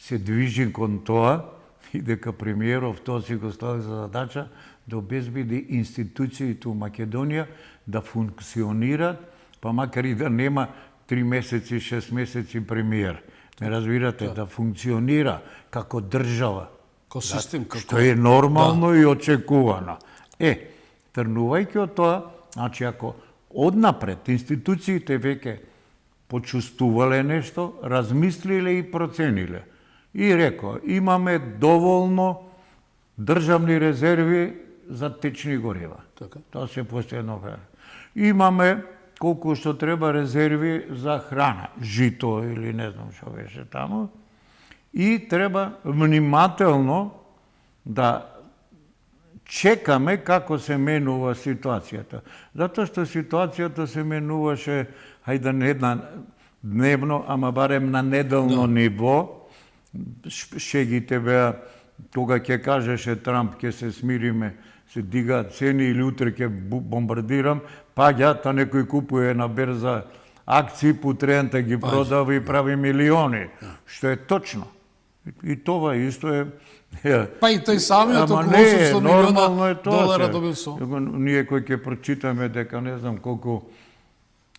S3: се движи кон тоа и дека премиеров тоа си го стави за задача да обезбеди институциите у Македонија да функционираат, па макар и да нема 3 месеци, 6 месеци премиер. Не разбирате, да функционира како држава.
S2: Систем,
S3: што е нормално и очекувано. Трнувајќи од тоа, значи ако однапред институциите веќе почувствувале нешто, размислиле и процениле. И рекоа, имаме доволно државни резерви за течни горива. Тоа се постојано прави. Имаме колку што треба резерви за храна, жито или не знам што беше таму. И треба внимателно да чекаме како се менува ситуацијата. Затоа што ситуацијата се менуваше, хајде не дневно, ама барем на неделно ниво. Шегите беа, кога ќе кажеше Трамп ќе се смириме, се дигаат цени или утре ќе бомбардирам, паѓа, та некој купува на берза акции, путрента ги продава и прави милиони, што е точно. И това исто е...
S2: Па и тој самиот околу 800 милиона долара добил со.
S3: Ние кои ќе прочитаме дека не знам колку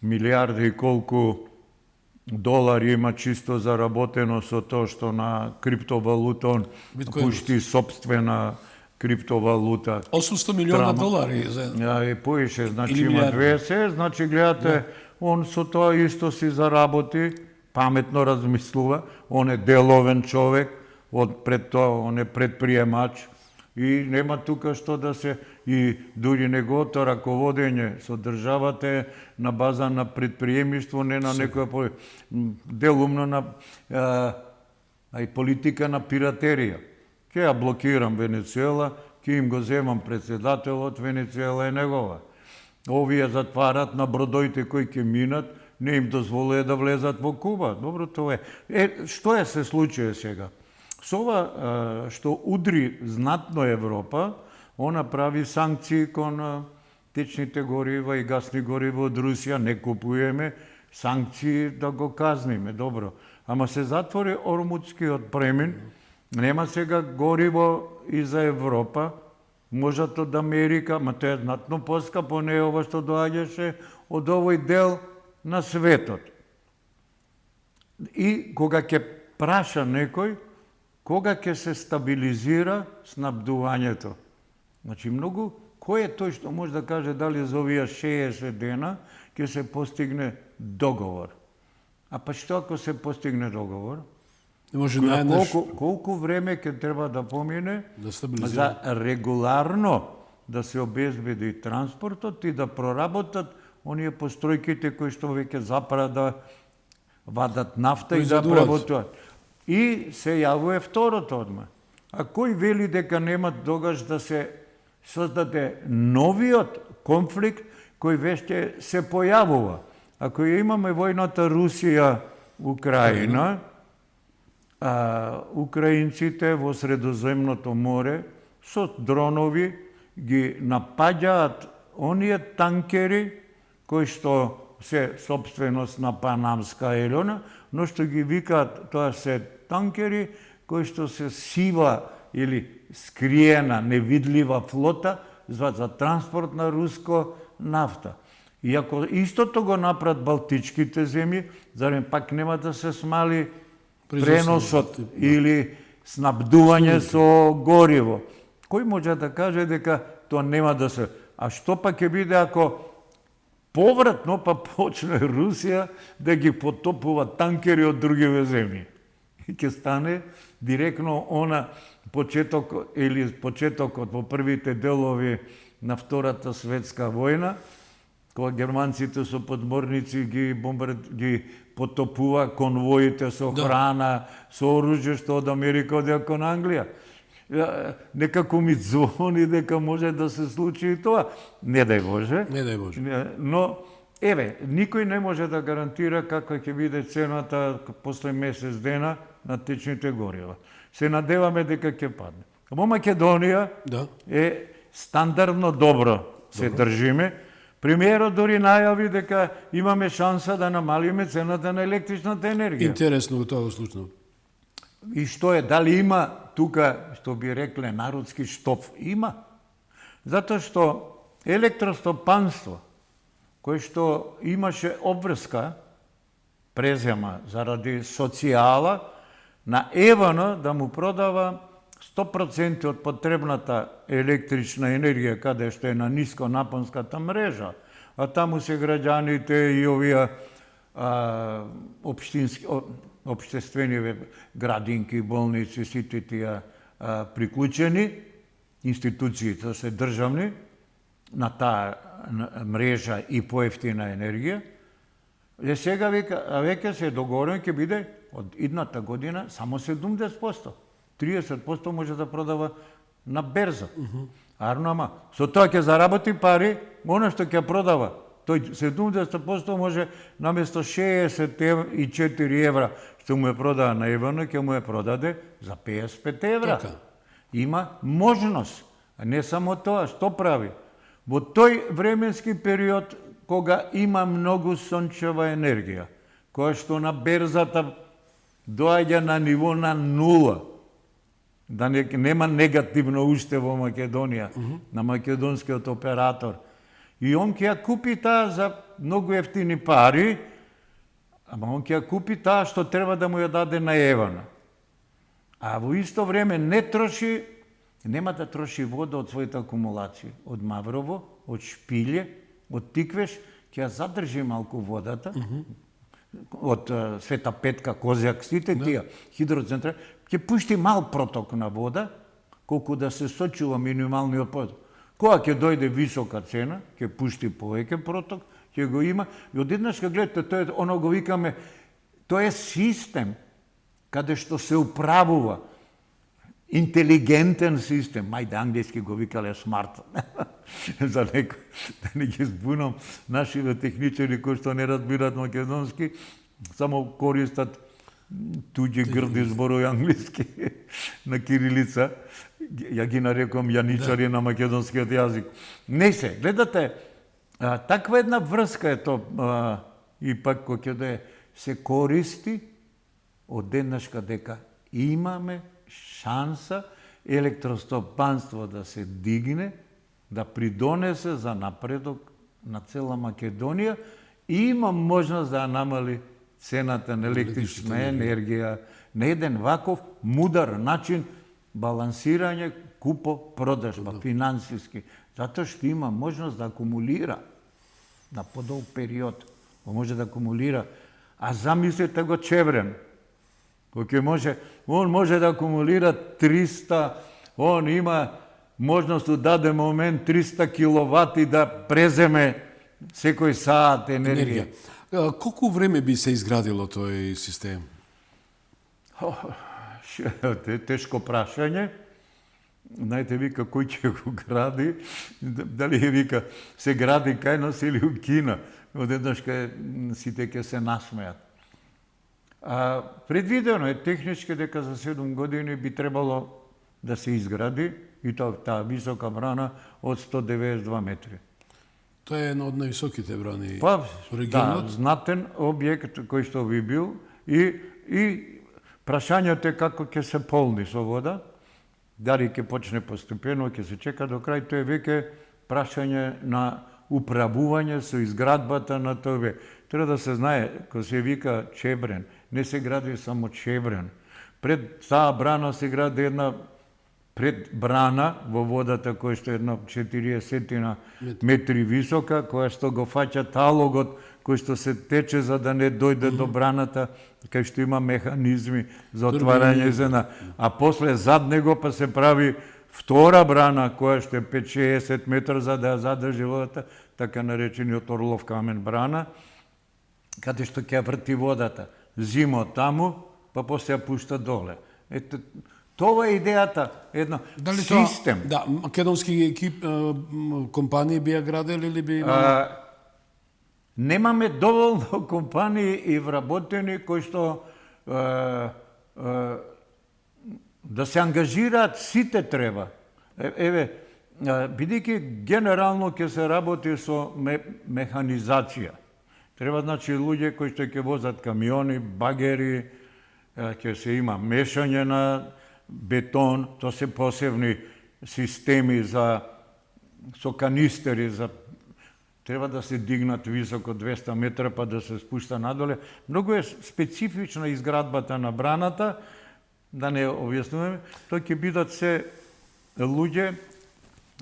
S3: милиарди и колку долари има чисто заработено со тоа што на криптовалута он пушти собствена криптовалута.
S2: 800 милиона долари.
S3: И поише, значи има 20, значи гледате, он со тоа исто си заработи, паметно размислува, он е деловен човек, пред тоа он е предприемач и нема тука што да се и дури неговото раководење со државата е на база на предприемиштво, не на некоја делумно на политика на пиратерија. Ке ја блокирам Венецуела, ке им го земам председателот, Венецуела е негова. Овие затварат на бродоите кои ќе минат, не им дозволува да влезат во Куба. Добро, тоа е. Што е се случува сега? Со ова што удри знатно Европа, она прави санкции кон течните горива и гасни горива од Русија, не купуеме, санкции да го казниме, добро. Ама се затвори Ормудскиот премин, нема сега гориво и за Европа, можат од Америка, ма тоа е знатно поскапо, не е ова што доаѓаше од овој дел на светот. И кога ќе праша некој, кога ќе се стабилизира снабдувањето. Значи, многу, кој е тој што може да каже дали за овие 60 дена ќе се постигне договор? А па што ако се постигне договор? Колку време ќе треба да помине за регуларно да се обезбеди транспортот и да проработат оние постројките кои што веќе запара да вадат нафта и да преработуваат. И се јавува второто одма. А кој вели дека нема тогаш да се создаде новиот конфликт кој веќе се појавува. Ако ја имаме војната Русија-Украина, украинците во Средоземното море со дронови ги напаѓаат оние танкери кои што се собственост на Панамска елона, но што ги викаат, тоа се танкери кои што се сива или скриена, невидлива флота за транспорт на руско нафта. И ако истото го направат Балтичките земји, зарем пак нема да се смали преносот или снабдување со гориво? Кој може да каже дека тоа нема да се... А што пак ќе биде ако повратно па почне Русија да ги потопува танкери од другиве земји? И ќе стане директно она почетокот во првите делови на Втората светска војна, кога германците со подморници ги потопува конвоите со храна, со оружје што од Америка одеа кон Англија. Некако ми звони дека може да се случи и тоа. Не дај Боже.
S2: Не дај Боже.
S3: Но, еве, никој не може да гарантира каква ќе биде цената после месец дена на течните горива. Се надеваме дека ќе падне. Во Македонија е стандардно добро се држиме. Премиерот дори најави дека имаме шанса да намалиме цената на електричната енергија.
S2: Интересно тоа случно.
S3: И што е, дали има тука, што би рекле народски, штоф? Има. Затоа што електростопанство, кој што имаше обврска, презема заради социјала, на ЕВН да му продава 100% од потребната електрична енергија, каде што е на нисконапонската мрежа, а таму се граѓаните и овие општествени градинки, болници, сите тие приклучени, институциите се државни, на таа мрежа и поевтина енергија. Сега веќе се договорено ќе биде од идната година само 70%. 30% може да продава на берза. Ама со тоа ќе заработи пари, оно што ќе продава. Тој 70% може наместо 64 евра што му е продава на ЕВН, ќе му е продаде за 55 евра. Има можност. А не само тоа, што прави? Во тој временски период кога има многу сончева енергија, која што на берзата доаѓа на ниво на нула, да нема негативно уште во Македонија, на македонскиот оператор. И он ќе ја купи таа за многу ефтини пари, ама он ќе ја купи таа што треба да му ја даде на ЕВН. А во исто време нема да троши вода од своите акумулации. Од Маврово, од Шпилје, од Тиквеш, ќе ја задржи малку водата, од Света Петка, Козјак, сите тие хидроцентрали, ќе пушти мал проток на вода, колку да се сочува минималниот поток. Кога ќе дојде висока цена, ќе пушти повеќе проток, ќе го има, и одеднаш ќе гледате, тоа е, оно го викаме, тоа е систем, каде што се управува, интелигентен систем, мајде англиски го викале смарт, за некој, да не ги збунам нашите техничари кои што не разбират македонски, само користат туѓи грди зборови англиски на кирилица, ја ги нарекувам јаничари на македонскиот јазик. Не се, гледате, таква една врска е тоа, и пак кој ќе да се користи од денешка дека имаме шанса електростопанство да се дигне, да придонесе за напредок на цела Македонија и има можност да намали цената на електрична енергија на еден ваков мудар начин, балансирање, купо-продажба, финансиски, затоа што има можност да акумулира на подолг период, може да акумулира. А замислете го Чеврен, кој он може да акумулира 300, он има можност у даден момент 300 киловати да преземе секој саат енергија.
S2: Колку време би се изградило тој систем?
S3: Тешко прашање. знаете, вика, кој ќе го гради, дали е, вика, се гради кај нас или у Кина. Одеднаш кај сите ќе се насмеат. Предвидено е технички дека за 7 години би требало да се изгради и таа висока брана од 192 метри.
S2: Тоа е една од највисоките брани
S3: Па,
S2: во регионот.
S3: да, знатен објект кој што би бил и прашањето е како ќе се полни со вода, дали ќе почне постепено, ќе се чека до крај, тоа е веќе прашање на управување со изградбата на тоа. Треба да се знае, кога се вика Чебрен, не се гради само Чебрен. Пред таа брана се гради една предбрана во водата која што е една 40 метри висока, која што го фаќа талогот кој што се тече за да не дојде до браната, кај што има механизми за отварање зена. А после зад него па се прави втора брана која што е 5-60 метра за да ја задржи водата, така наречениот Орлов камен брана, каде што ќе врти водата. Зима таму, па после ја пушта доле. Ето, това е идејата, едно систем.
S2: Да, македонски компании би ја градели или би имало?
S3: Немаме доволно компании и вработени кои што да се ангажираат, сите треба. Еве, бидејќи генерално ќе се работи со механизација. Треба, значи, луѓе кои што ќе возат камиони, багери, ќе се има мешање на бетон, тоа се посебни системи со канистери, треба да се дигнат високо 200 метра па да се спушта надоле. Многу е специфична изградбата на браната, да не објаснуваме, тоа ќе бидат се луѓе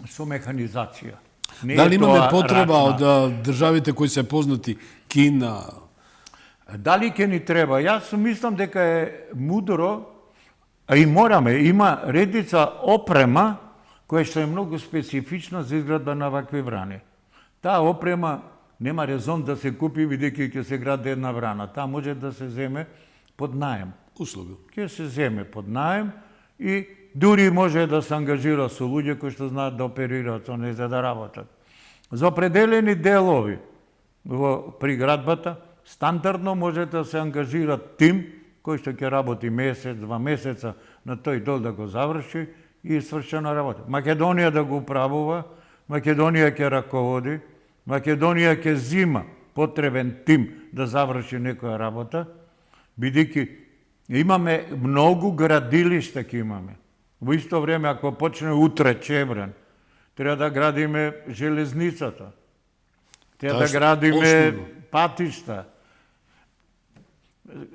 S3: со механизација.
S2: Дали имаме потреба од државите кои се познати, Кина?
S3: Дали ќе ни треба? Јас мислам дека е мудро, а и мораме, има редица опрема која што е многу специфична за изградба на вакви брани. Таа опрема нема резон да се купи бидејќи ќе се гради една брана. Таа може да се земе под наем.
S2: Услуга.
S3: Ќе се земе под наем и дури може да се ангажира со луѓе кои што знаат да оперираат со неја за да работат. За определени делови во приградбата стандардно може да се ангажира тим кој што ќе работи месец, 2 месеца на тој дол да го заврши и свршена работа. Македонија да го управува, Македонија ќе раководи, Македонија ќе зима потребен тим да заврши некоја работа, бидејќи имаме многу градилишта ќе имаме. Во исто време, ако почне утре Чебрен, треба да градиме железницата, треба да градиме патишта.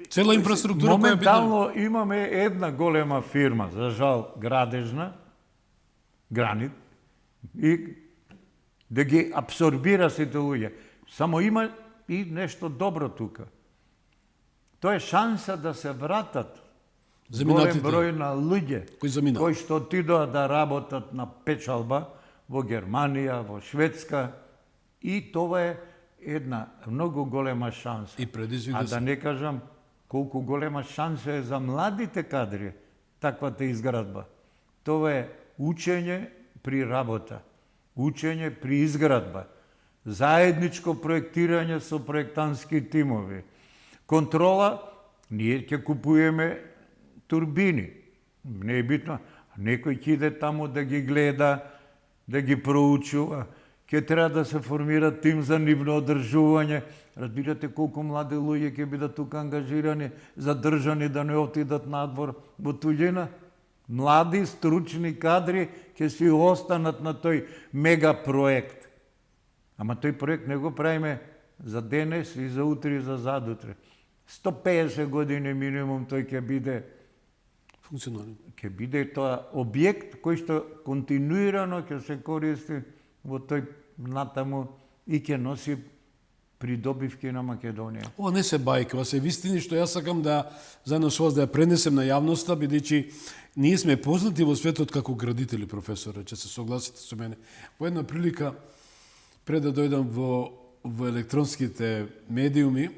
S2: Цела инфраструктура која
S3: моментално имаме една голема фирма, за жал градежна, Гранит, и да ги абсорбира сите луѓе. Само има и нешто добро тука. Тоа е шанса да се вратат голем број на луѓе кои што отидоа да работат на печалба во Германија, во Шведска, и тоа е една многу голема шанса.
S2: И предизвика
S3: да не кажам колку голема шанса е за младите кадри таквата изградба. Тоа е учење при работа, учење при изградба, заедничко проектирање со проектантски тимови, контрола, ние ќе купуваме турбини, не е битно, некој ќе иде таму да ги гледа, да ги проучува, ќе треба да се формира тим за нивно одржување. Разбирате колку млади луѓе ќе бидат тука ангажирани, задржани да не отидат надвор во туѓина. Млади, стручни кадри ќе си останат на тој мега проект. Ама тој проект не го правиме за денес и за утре и за задутре. 150 години минимум тој ќе биде
S2: функционален.
S3: Ќе биде тоа објект кој што континуирано ќе се користи во тој натаму и ќе носи придобивки на Македонија.
S2: Ова не се бајки, ова се вистини што јас сакам да заедно со вас да ја пренесем на јавноста, бидејќи ние сме познати во светот како градители, професоре, ќе се согласите со мене. Во една прилика, пред да дојдам во електронските медиуми,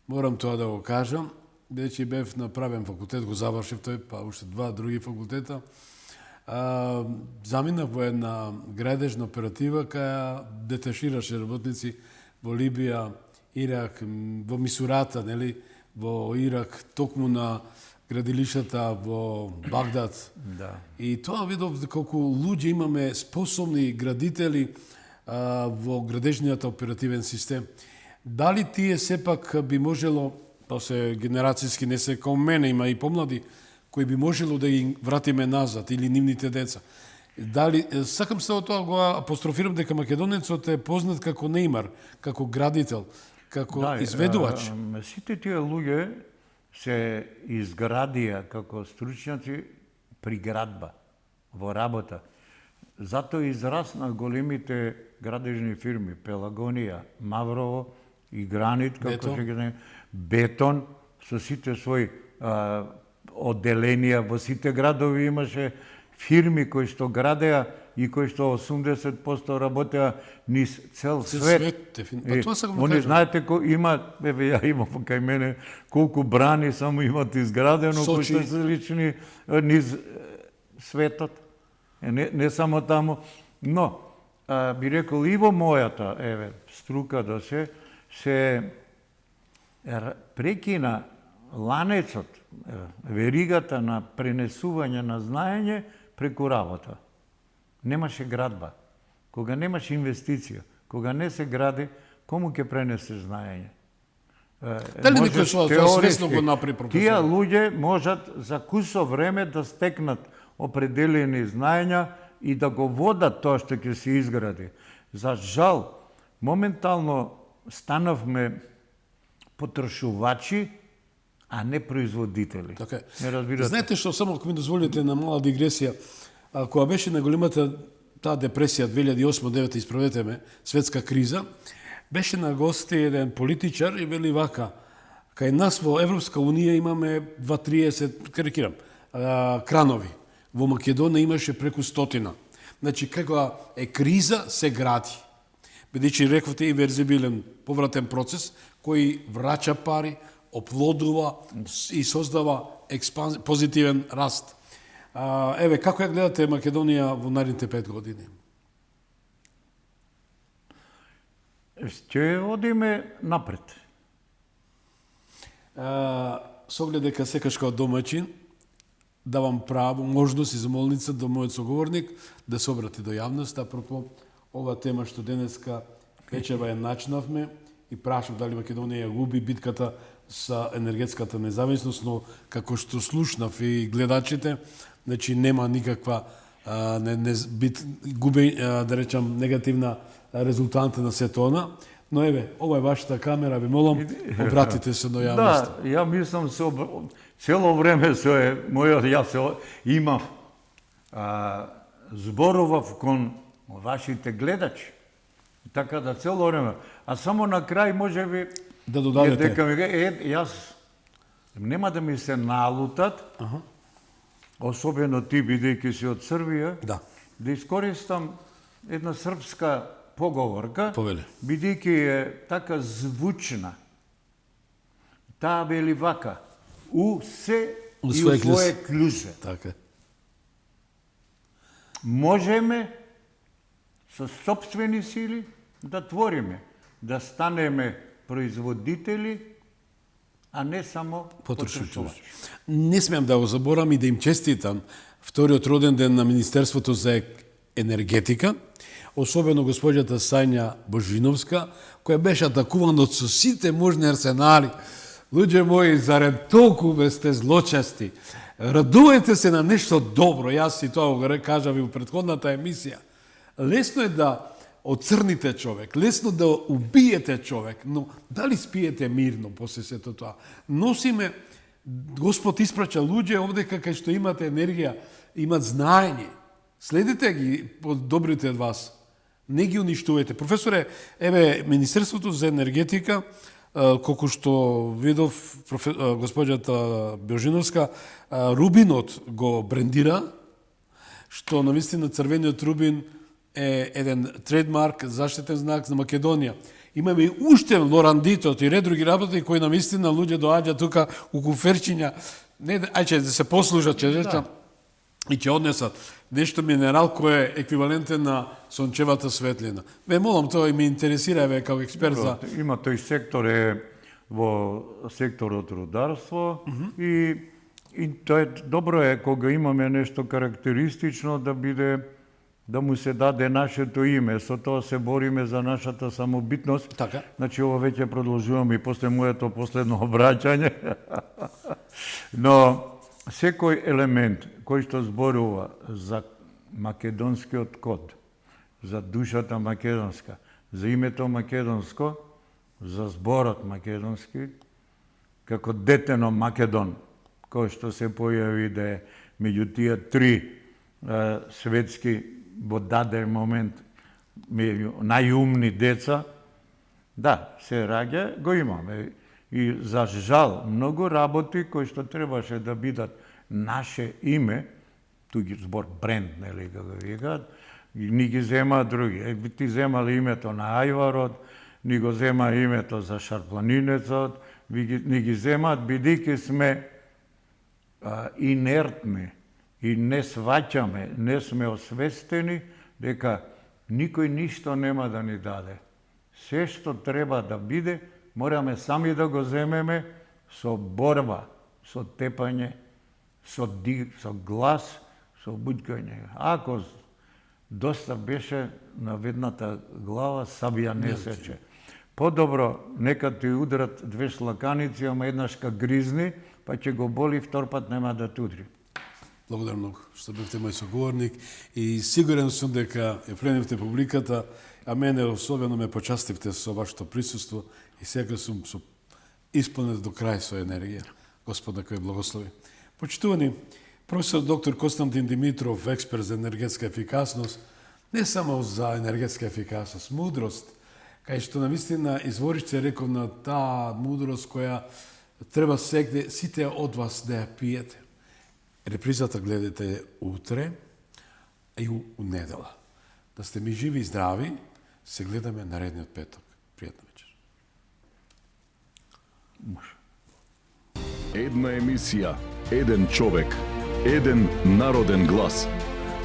S2: морам тоа да го кажам, бидејќи бев на правен факултет, го завршив тој, па уште 2 други факултета. заминав во една градежна оператива каја деташираше работници во Либија, Ирак, во Мисурата, нели, во Ирак, токму на градилиштата во Багдад.
S3: Да.
S2: И тоа видов колку луѓе имаме способни градители во градежниот оперативен систем. Дали тие сепак би можело, па се генерацијски не се како мене, има и помлади, кои би можело да ги вратиме назад, или нивните деца. Дали, сакам се од тоа го апострофирам дека македонецот е познат како неимар, како градител, како изведувач.
S3: Сите тие луѓе се изградија како стручњаци при градба, во работа. Зато израсна големите градежни фирми, Пелагонија, Маврово и Гранит, како ќе ги Бетон, со сите своји одделенија во сите градови имаше фирми кои што градеа и кои што 80% работеа низ цел свет. Они знаете има, ја имам кај мене колку брани само имат изградено кои што се лични низ светот. Не само таму, но би рекол и во мојата струка да се прекина ланецот, веригата на пренесување на знаење преку работа. Немаше градба. Кога немаш инвестиција, кога не се гради, кому ќе пренесеш знаење?
S2: Дали некој свесно го направи, професор?
S3: Тие луѓе можат за кусо време да стекнат определени знаења и да го водат тоа што ќе се изгради. За жал, моментално станавме потрошувачи, а не производители.
S2: Така.
S3: Не разбирате?
S2: Знаете што, само ако ми дозволите на мала дигресија, кога беше на големата таа депресија 2008-2009, исправете ме, светска криза, беше на гости еден политичар и вели вака, кај нас во Европска Унија имаме 2-30, карикирам, кранови. Во Македонија имаше преку 100. Значи, кога е криза, се гради. Бидејќи рековте иверзибилен повратен процес, кој врача пари, оплодува и создава позитивен раст. Еве, како ја гледате Македонија во наредните 5 години?
S3: Ќе одиме напред.
S2: Со оглед дека секаш како домаќин, давам право, можност и замолница до мојот соговорник да се обрати до јавност, апропо ова тема што денеска вечерва ја начнавме и прашав дали Македонија ја губи битката со енергетската независност, но како што слушнав и гледачите, значи нема никаква губи, да речам, негативна резултанта на сето она. Но еве, ова е вашата камера, ви молам, обратите се до јавноста.
S3: Да, ја мислам цело време јас имав зборував кон вашите гледачи. Така да цело време. А само на крај можеби
S2: да додадете.
S3: Дека јас нема да ми се налутат, особено ти бидејќи си од Србија, да искористам една српска поговорка, бидејќи е така звучна. Таа вели вака: у се и у своје клюше.
S2: Така.
S3: Можеме со сопствени сили да твориме, да станеме производители, а не само потрошувачи.
S2: Не смеам да го заборам и да им честитам вториот роден ден на Министерството за енергетика, особено госпоѓата Сања Божиновска, која беше атакувана од сите можни арсенали. Луѓе мои, зарем толку бе сте злочести. Радувајте се на нешто добро. Јас и тоа го кажав и во претходната емисија. Лесно е да оцрните човек, лесно да убиете човек, но дали спиете мирно после сето тоа? Носиме, Господ испрача луѓе овде кај што имате енергија, имат знаење. Следите ги добрите од вас. Не ги уништувате. Професоре, еве, Министерството за енергетика, колку што видов госпоѓата Божиновска, рубинот го брендира, што навистина црвениот рубин е еден трейдмарк, заштитен знак за Македонија. Имаме и уште лорандитот и ред други работи кои навистина луѓе доаѓа тука у куферчиња, не ајде да се послужат, ќе речам, и ќе однесат нешто минерал кој е еквивалентен на сончевата светлина. Ве молам, тоа и ме интересира, ве како експерт за...
S3: Има тој сектор е во секторот рударство и тоа е добро е кога имаме нешто карактеристично да биде да му се даде нашето име, со тоа се бориме за нашата самобитност.
S2: Така.
S3: Значи, ова веќе продолжувам и после моето последно обраќање. Но, секој елемент кој што зборува за македонскиот код, за душата македонска, за името македонско, за зборот македонски, како детено Македон, кој што се појави да е меѓу тие три светски во даден момент меѓу најумни деца, да, се раѓа, го имаме. И за жал, многу работи кои што требаше да бидат наше име, туѓи збор бренд, нели, како викаат, ни ги зема други. Ти земали името на ајварот, ни го зема името за шарпланинецот, ни ги земаат бидејќи сме инертни и не сваќаме, не сме освестени дека никој ништо нема да ни даде. Се што треба да биде, мораме сами да го земеме со борба, со тепање, со глас, со буткање. Ако доста беше на ведната глава, сабија не сече. Подобро, нека ти удрат две шлаканици, ама еднаш ка гризни, па ќе го боли, втор пат нема да те удри.
S2: Благодарам многу што бевте мој соговорник и сигурен сум дека ја пленивте публиката, а мене особено ме почастивте со вашето присуство и сега сум исполнет до крај со енергија. Господ нека ве благослови. Почитувани, професор доктор Константин Димитров, експерт за енергетска ефикасност, не само за енергетска ефикасност, мудрост, кај што навистина извориште реков на таа мудрост која треба сегде сите од вас да ја пиете. Репризата гледате утре и у недела. Да сте ми живи и здрави, се гледаме наредниот петок. Пријатна вечер.
S5: Една емисија, еден човек, еден народен глас.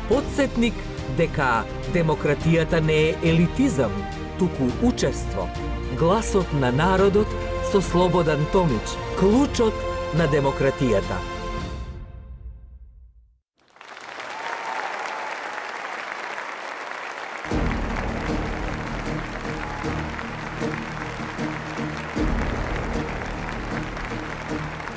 S1: Подсетник дека демократијата не е елитизам, туку учество. Гласот на народот со Слободан Томич, клучот на демократијата.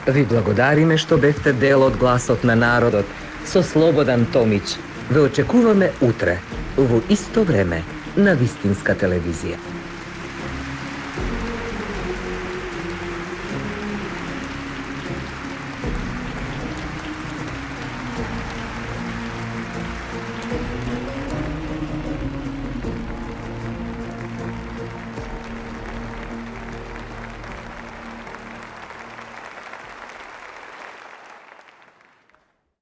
S6: Ви благодариме што бевте дел од гласот на народот со Слободан Томич. Ве очекуваме утре, во исто време, на Вистинска телевизија.